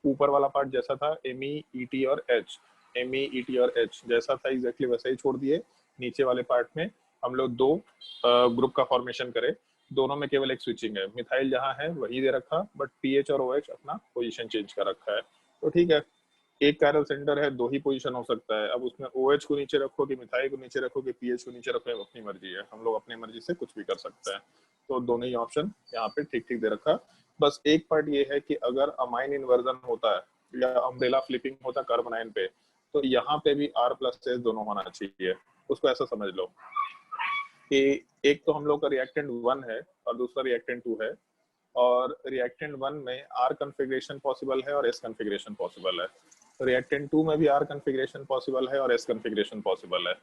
ऊपर वाला पार्ट जैसा था Me, Et और H, Me, Et और H जैसा था एग्जैक्टली वैसा ही छोड़ दिए। नीचे वाले पार्ट में हम लोग 2 ग्रुप का फॉर्मेशन करे, दोनों में केवल एक स्विचिंग है। मिथाइल जहाँ है वही दे रखा, बट PH और OH अपना पोजीशन चेंज कर रखा है। तो ठीक है, एक पैरल सेंटर है, 2 ही पोजीशन हो सकता है। अब उसमें OH को नीचे रखो कि मिथाइल को नीचे रखो कि PH को नीचे रखो, अपनी मर्जी है, हम लोग अपनी मर्जी से कुछ भी कर सकते हैं। तो दोनों ही ऑप्शन यहाँ पे ठीक ठीक दे रखा। बस एक पार्ट ये है कि अगर अमाइन इन्वर्जन होता है या अम्ब्रेला फ्लिपिंग होता कार्बन आयन पे, तो यहाँ पे भी R+S दोनों होना चाहिए। उसको ऐसा समझ लो कि एक तो हम लोग का रिएक्टेंट 1 है और दूसरा रिएक्टेंट 2 है, और रिएक्टेंट 1 में R कॉन्फ़िगरेशन पॉसिबल है और S कॉन्फ़िगरेशन पॉसिबल है। तो रिएक्टेंट 2 में भी R कॉन्फ़िगरेशन पॉसिबल है और S कॉन्फ़िगरेशन पॉसिबल है।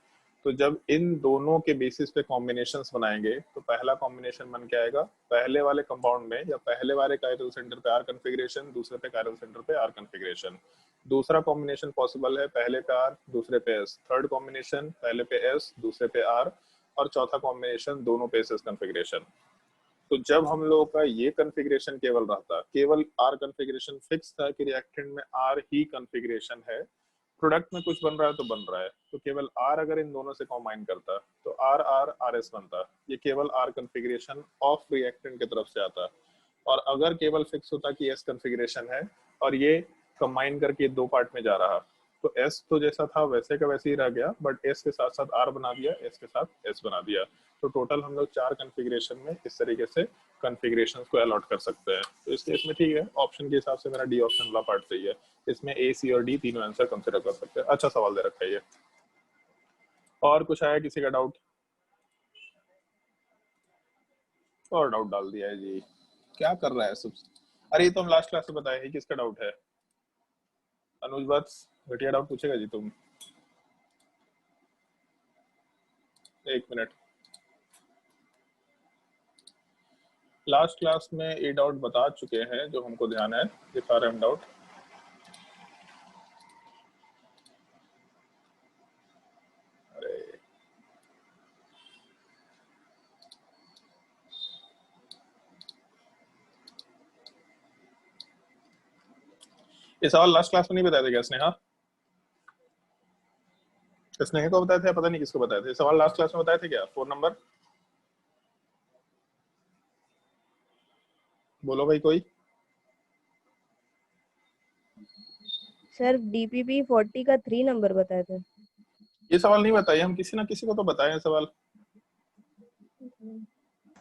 तो जब इन दोनों के बेसिस पे कॉम्बिनेशंस बनाएंगे तो पहला कॉम्बिनेशन बन के आएगा पहले वाले कंपाउंड में या पहले वाले कायरल सेंटर पे आर कन्फिग्रेशन, दूसरे पे कायरल सेंटर पे आर कन्फिग्रेशन। दूसरा कॉम्बिनेशन पॉसिबल है पहले पे आर दूसरे पे एस, थर्ड कॉम्बिनेशन पहले पे एस दूसरे पे आर, और चौथा कॉम्बिनेशन दोनों पे एस कन्फिग्रेशन। तो जब हम लोगों का ये कन्फिग्रेशन केवल रहता, केवल आर कन्फिग्रेशन फिक्स था कि रिएक्टेंट में आर ही कन्फिग्रेशन है, प्रोडक्ट में कुछ बन रहा है तो बन रहा है, तो केवल आर अगर इन दोनों से कॉम्बाइन करता तो आर आर आर एस बनता। ये केवल आर कन्फिग्रेशन ऑफ रिएक्टेंट की तरफ से आता। और अगर केवल फिक्स होता कि एस कन्फिग्रेशन है और ये कंबाइन करके दो पार्ट में जा रहा, तो एस तो जैसा था वैसे का वैसे ही रह गया, बट एस के साथ साथ आर बना दिया, एस के साथ एस बना दिया। तो टोटल हम लोग 4 कन्फिग्रेशन में इस तरीके से कन्फिग्रेशंस को अलॉट कर सकते हैं। तो इस केस में ठीक है, ऑप्शन के हिसाब से मेरा डी ऑप्शन वाला पार्ट सही है। इसमें ए, सी और डी तीनों आंसर कंसिडर कर सकते हैं। अच्छा सवाल दे रखा है ये। और कुछ आया किसी का डाउट? और डाउट डाल दिया है जी, क्या कर रहा है सब? अरे ये तो हम लास्ट क्लास में बताए, किसका डाउट है? अनुज वत्स घटिया डाउट पूछेगा जी तुम। एक मिनट, लास्ट क्लास में ये डाउट बता चुके हैं जो हमको ध्यान है, दिखा रहे हम डाउट। अरे ये सवाल लास्ट क्लास में नहीं बताया था क्या स्नेहा? स्नेहा को बताए थे, पता नहीं किसको बताए थे। सवाल लास्ट क्लास में बताए थे क्या? 4 नंबर बोलो भाई कोई। सर डीपीपी 40 का 3 नंबर बताए थे। ये सवाल नहीं बताइए, हम किसी ना किसी को तो बताए सवाल।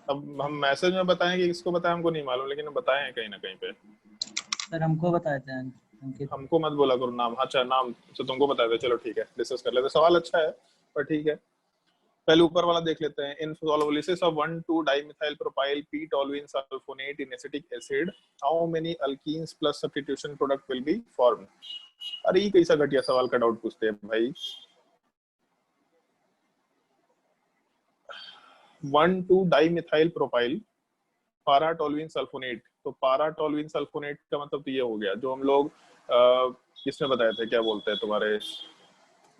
अब हम मैसेज में बताएं कि किसको बताएं हमको नहीं मालूम, लेकिन बताए हैं कहीं ना कहीं पे। सर हमको बताए थे अंकित। हमको मत बोला करो नाम। अच्छा नाम तो तुमको बताए थे, चलो ठीक है, डिस्कस कर लेते। सवाल अच्छा है पर ठीक है, पहले ऊपर वाला देख लेते हैं। In solvolysis of 1,2 dimethyl propyl p toluene sulfonate in acetic acid, how many alkenes plus substitution product will be formed. अरे ये कैसा घटिया सवाल का डाउट पूछते हैं भाई। 1,2 डाइमिथाइल प्रोपाइल पारा टोलुइन सल्फोनेट, तो पारा टोलुइन सल्फोनेट का मतलब तो ये हो गया जो हम लोग इसमें बताए थे, क्या बोलते हैं तुम्हारे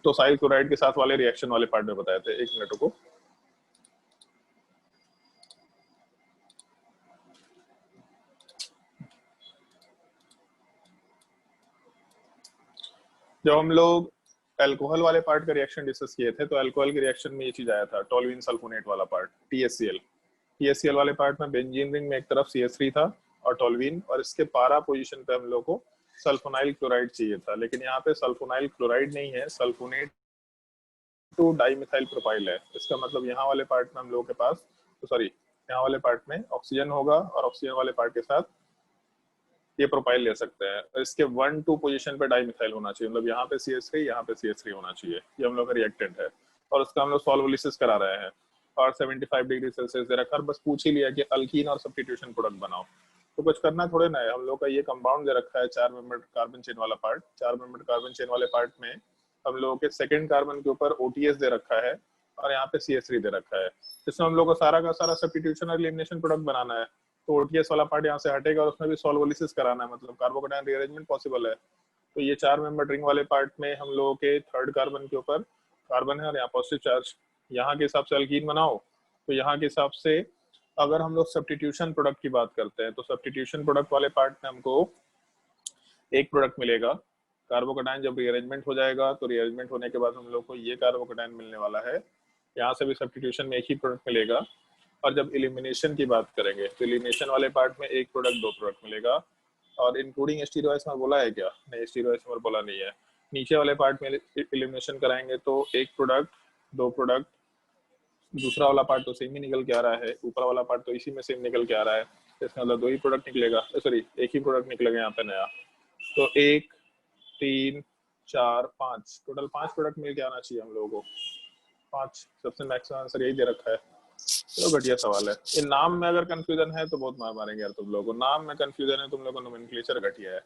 टोसाइल क्लोराइड के साथ वाले रिएक्शन वाले पार्ट में बताए थे। एक मिनट को, जब हम लोग अल्कोहल वाले पार्ट का रिएक्शन डिस्कस किए थे तो अल्कोहल के रिएक्शन में ये चीज आया था, टोलुइन सल्फोनेट वाला पार्ट, THCl। THCl वाले पार्ट में बेंजीन रिंग में एक तरफ CH3 था और टोलुइन, और इसके पारा पोजीशन पे हम लोग को सल्फोनाइल क्लोराइड चाहिए था, लेकिन यहाँ पे सल्फोनाइल क्लोराइड नहीं है, सल्फोनेट टू डाइमिथाइल प्रोपाइल है। इसका मतलब यहाँ वाले पार्ट में हम लोगों के पास, तो सॉरी यहाँ वाले पार्ट में ऑक्सीजन होगा और ऑक्सीजन वाले पार्ट के साथ ये प्रोपाइल ले सकते हैं। और इसके 1-2 पोजीशन पे डाइमिथाइल होना चाहिए, मतलब यहाँ पे CH3 यहाँ पे CH3 होना चाहिए। ये हम लोग का रिएक्टेंट है और उसका हम लोग सॉल्वोलिसिस करा रहे हैं और 75 डिग्री सेल्सियस दे रखा है। बस पूछ ही लिया कि अल्कीन और सब्स्टिट्यूशन प्रोडक्ट बनाओ, तो कुछ करना थोड़े ना है। हम लोग का ये कंपाउंड दे रखा है 4 मेंबर कार्बन चेन वाला पार्ट। 4 मेंबर कार्बन चेन वाले पार्ट में हम लोगों के सेकंड कार्बन के ऊपर OTS दे रखा है और यहाँ पे CH3 दे रखा है। इसमें हम लोग को सारा का सारा सब्स्टिट्यूशन और एलिमिनेशन प्रोडक्ट बनाना है, तो OTS वाला पार्ट यहाँ से हटेगा और उसमें भी सॉल्वोलिसिस कराना है, मतलब कार्बोकेटायन रीअरेंजमेंट पॉसिबल है। तो ये 4 मेंबर रिंग वाले पार्ट में हम लोगों के थर्ड कार्बन के ऊपर कार्बन है और यहाँ पॉजिटिव चार्ज, यहाँ के हिसाब से अल्कीन बनाओ। तो यहाँ के हिसाब से अगर हम लोग सब्स्टिट्यूशन प्रोडक्ट की बात करते हैं तो सब्स्टिट्यूशन प्रोडक्ट वाले पार्ट में हमको एक प्रोडक्ट मिलेगा। कार्बोकेटायन जब रीअरेंजमेंट हो जाएगा तो रीअरेंजमेंट होने के बाद हम लोग को ये कार्बोकेटायन मिलने वाला है, यहाँ से भी सब्स्टिट्यूशन में एक ही प्रोडक्ट मिलेगा। और जब एलिमिनेशन की बात करेंगे तो एलिमिनेशन वाले पार्ट में एक प्रोडक्ट 2 प्रोडक्ट मिलेगा। और इंक्लूडिंग स्टीरियोइसोमर बोला है क्या? नहीं, स्टीरियोइसोमर बोला नहीं है। नीचे वाले पार्ट में एलिमिनेशन कराएंगे तो एक प्रोडक्ट 2 प्रोडक्ट, दूसरा वाला पार्ट तो सेम ही निकल के आ रहा है, ऊपर वाला पार्ट तो इसी में सेम निकल के आ रहा है, इसका मतलब 2 ही प्रोडक्ट निकलेगा, सॉरी एक ही प्रोडक्ट निकलेगा यहाँ पे नया। तो 1 3 4 5 टोटल 5 प्रोडक्ट मिल के आना चाहिए हम लोगों को। 5 सबसे मैक्सिमम आंसर यही दे रखा है। चलो घटिया सवाल है। इन नाम में अगर कंफ्यूजन है तो बहुत मार मारेंगे यार तुम लोगों को। नाम में कंफ्यूजन है, तुम लोगों को नोमेनक्लेचर घटिया है,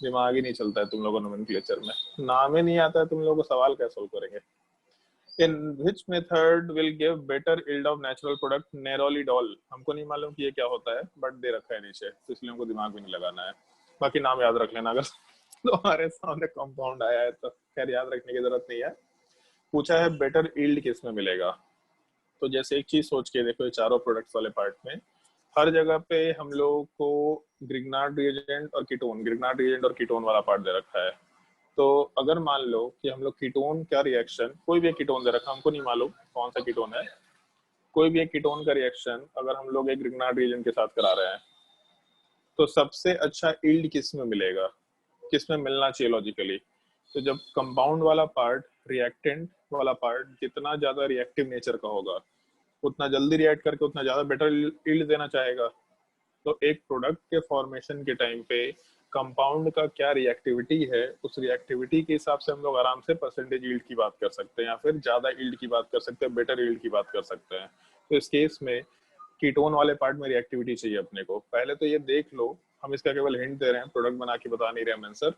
दिमाग ही नहीं चलता है तुम लोगों को नोमेनक्लेचर में। नाम ही नहीं आता है तुम लोगों को, सवाल कैसे सोल्व करेंगे? In which method will give better yield of natural product nerolidol? हमको नहीं मालूम कि ये क्या होता है, बट दे रखा है नीचे, तो इसलिए हमको दिमाग भी नहीं लगाना है। बाकी नाम याद रख लेना, अगर तुम्हारे सामने कंपाउंड आया है तो खैर याद रखने की जरूरत नहीं है। पूछा है बेटर यील्ड किस में मिलेगा, तो जैसे एक चीज सोच के देखो, ये चारों प्रोडक्ट्स वाले पार्ट में हर जगह पे हम लोग को ग्रिग्नार्ड रिएजेंट और कीटोन, ग्रिग्नार्ड रिएजेंट और कीटोन वाला पार्ट दे रखा है। तो अगर मान लो कि हम लोग कीटोन का रिएक्शन, कोई भी एक कीटोन दे रखा, हमको नहीं मालूम कौन सा कीटोन है, कोई भी एक कीटोन का रिएक्शन अगर हम लोग एक ग्रिग्नार्ड रिएजेंट के साथ करा रहे हैं, तो सबसे अच्छा यील्ड किस में मिलेगा, किस में मिलना चाहिए लॉजिकली। तो जब कंपाउंड वाला पार्ट, रिएक्टेंट वाला पार्ट जितना ज्यादा रिएक्टिव नेचर का होगा, उतना जल्दी रिएक्ट करके उतना ज्यादा बेटर यील्ड देना चाहेगा। तो एक प्रोडक्ट के फॉर्मेशन के टाइम पे कंपाउंड का क्या रिएक्टिविटी है, उस रिएक्टिविटी के हिसाब से हम लोग आराम से परसेंटेज यील्ड की बात कर सकते हैं, या फिर ज्यादा यील्ड की बात कर सकते हैं, बेटर यील्ड की बात कर सकते हैं। तो इस केस में कीटोन वाले पार्ट में रिएक्टिविटी चाहिए अपने को। पहले तो ये देख लो, हम इसका केवल हिंट दे रहे हैं, प्रोडक्ट बना के बता नहीं रहे हम आंसर।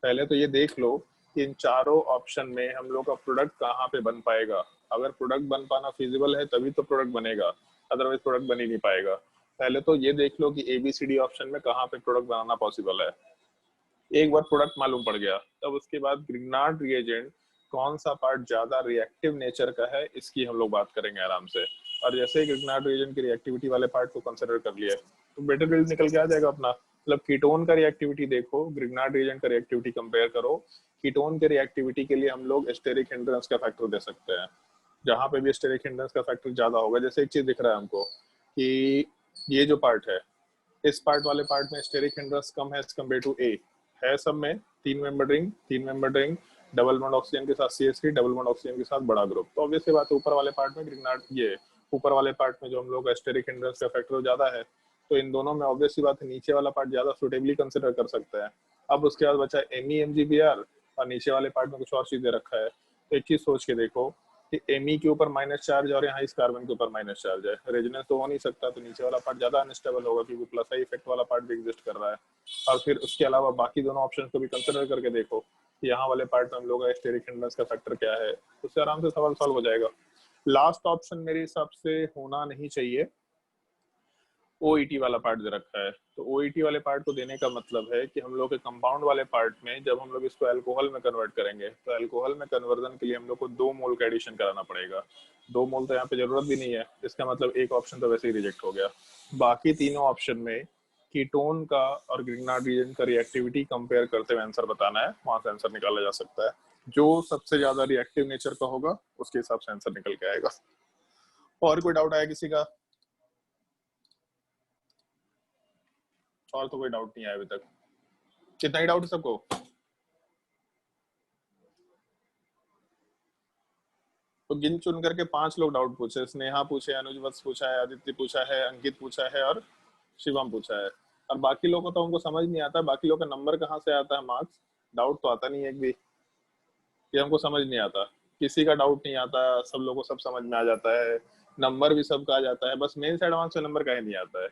पहले तो ये देख लो कि इन चारों ऑप्शन में हम लोग का प्रोडक्ट कहाँ पे बन पाएगा। अगर प्रोडक्ट बन पाना फिजिबल है तभी तो प्रोडक्ट बनेगा, अदरवाइज प्रोडक्ट बन ही नहीं पाएगा। पहले तो ये देख लो कि ABCD ऑप्शन में कहाँ पे प्रोडक्ट बनाना पॉसिबल है। एक बार प्रोडक्ट मालूम पड़ गया, तब उसके बाद ग्रिग्नार्ड रिएजेंट कौन सा पार्ट ज्यादा रिएक्टिव नेचर का है, इसकी हम लोग बात करेंगे आराम से। और जैसे ही ग्रिग्नार्ड रिएजेंट की रिएक्टिविटी वाले पार्ट को कंसिडर कर लिया तो बेटर यील्ड निकल के आ जाएगा अपना। मतलब कीटोन का रिएक्टिविटी देखो, ग्रिग्नार्ड रिएजेंट का रिएक्टिविटी कंपेयर करो। कीटोन के रिएक्टिविटी के लिए हम लोग स्टेरिक हिंड्रेंस का फैक्टर दे सकते हैं, जहां पे भी स्टेरिक हिंड्रेंस का फैक्टर ज्यादा होगा। जैसे एक चीज दिख रहा है हमको कि ये जो पार्ट है, इस पार्ट वाले पार्ट में स्टेरिक हिंड्रेंस कम है एज कम्पेयर टू ए है। सब में 3 member ring, double bond oxygen के साथ CH3, डबल बॉन्ड ऑक्सीजन के साथ बड़ा ग्रुप। तो ऑब्वियसली बात है, ऊपर वाले पार्ट में ग्रिग्नार्ड, ये ऊपर वाले पार्ट में जो हम लोग स्टेरिक हिंड्रेंस का फैक्टर ज्यादा है, तो इन दोनों में ऑब्वियसली बात है नीचे वाला पार्ट ज्यादा सुटेबली कंसिडर कर सकते हैं। अब उसके बाद बचा MEMGBr और नीचे वाले पार्ट में कुछ और चीजें रखा है। तो एक चीज सोच के देखो कि Me के ऊपर माइनस चार्ज और यहाँ इस कार्बन के ऊपर माइनस चार्ज है, रेजोनेंस तो हो नहीं सकता, तो नीचे वाला पार्ट ज्यादा अनस्टेबल होगा क्योंकि प्लस आई इफेक्ट वाला पार्ट भी एग्जिस्ट कर रहा है। और फिर उसके अलावा बाकी दोनों ऑप्शन को भी कंसिडर करके देखो कि यहाँ वाले पार्ट में हम लोग का स्टेरिक हिंड्रेंस का फैक्टर क्या है, उससे आराम से सवाल सॉल्व हो जाएगा। लास्ट ऑप्शन मेरे हिसाब से होना नहीं चाहिए, OET वाला पार्ट दे रखा है। तो OET वाले पार्ट को देने का मतलब है कि हम लोग के कंपाउंड वाले पार्ट में जब हम लोग इसको अल्कोहल में कन्वर्ट करेंगे, तो अल्कोहल में कन्वर्जन के लिए हम लोग को 2 मोल का एडिशन कराना पड़ेगा। 2 मोल तो यहाँ पे जरूरत भी नहीं है, इसका मतलब एक ऑप्शन तो वैसे ही रिजेक्ट हो गया। बाकी तीनों ऑप्शन में कीटोन का और ग्रिग्नार्ड रिएजेंट का रिएक्टिविटी कंपेयर करते हुए आंसर बताना है, वहां से आंसर निकाला जा सकता है। जो सबसे ज्यादा रिएक्टिव नेचर का होगा उसके हिसाब से आंसर निकल के आएगा। और कोई डाउट आया किसी का? और तो कोई डाउट नहीं आया अभी तक। कितना ही डाउट है सबको? तो गिन चुन करके 5 लोग डाउट पूछे, स्नेहा पूछे, अनुज वत्स पूछा है, आदित्य पूछा है, अंकित पूछा है और शिवम पूछा है। और बाकी लोगों को तो हमको समझ नहीं आता, बाकी लोग का नंबर कहाँ से आता है, मार्क्स, डाउट तो आता नहीं है एक भी, ये हमको समझ नहीं आता। किसी का डाउट नहीं आता, सब लोगों को सब समझ में आ जाता है, नंबर भी सबका आ जाता है, बस मेन से एडवांस में नंबर का ही नहीं आता है।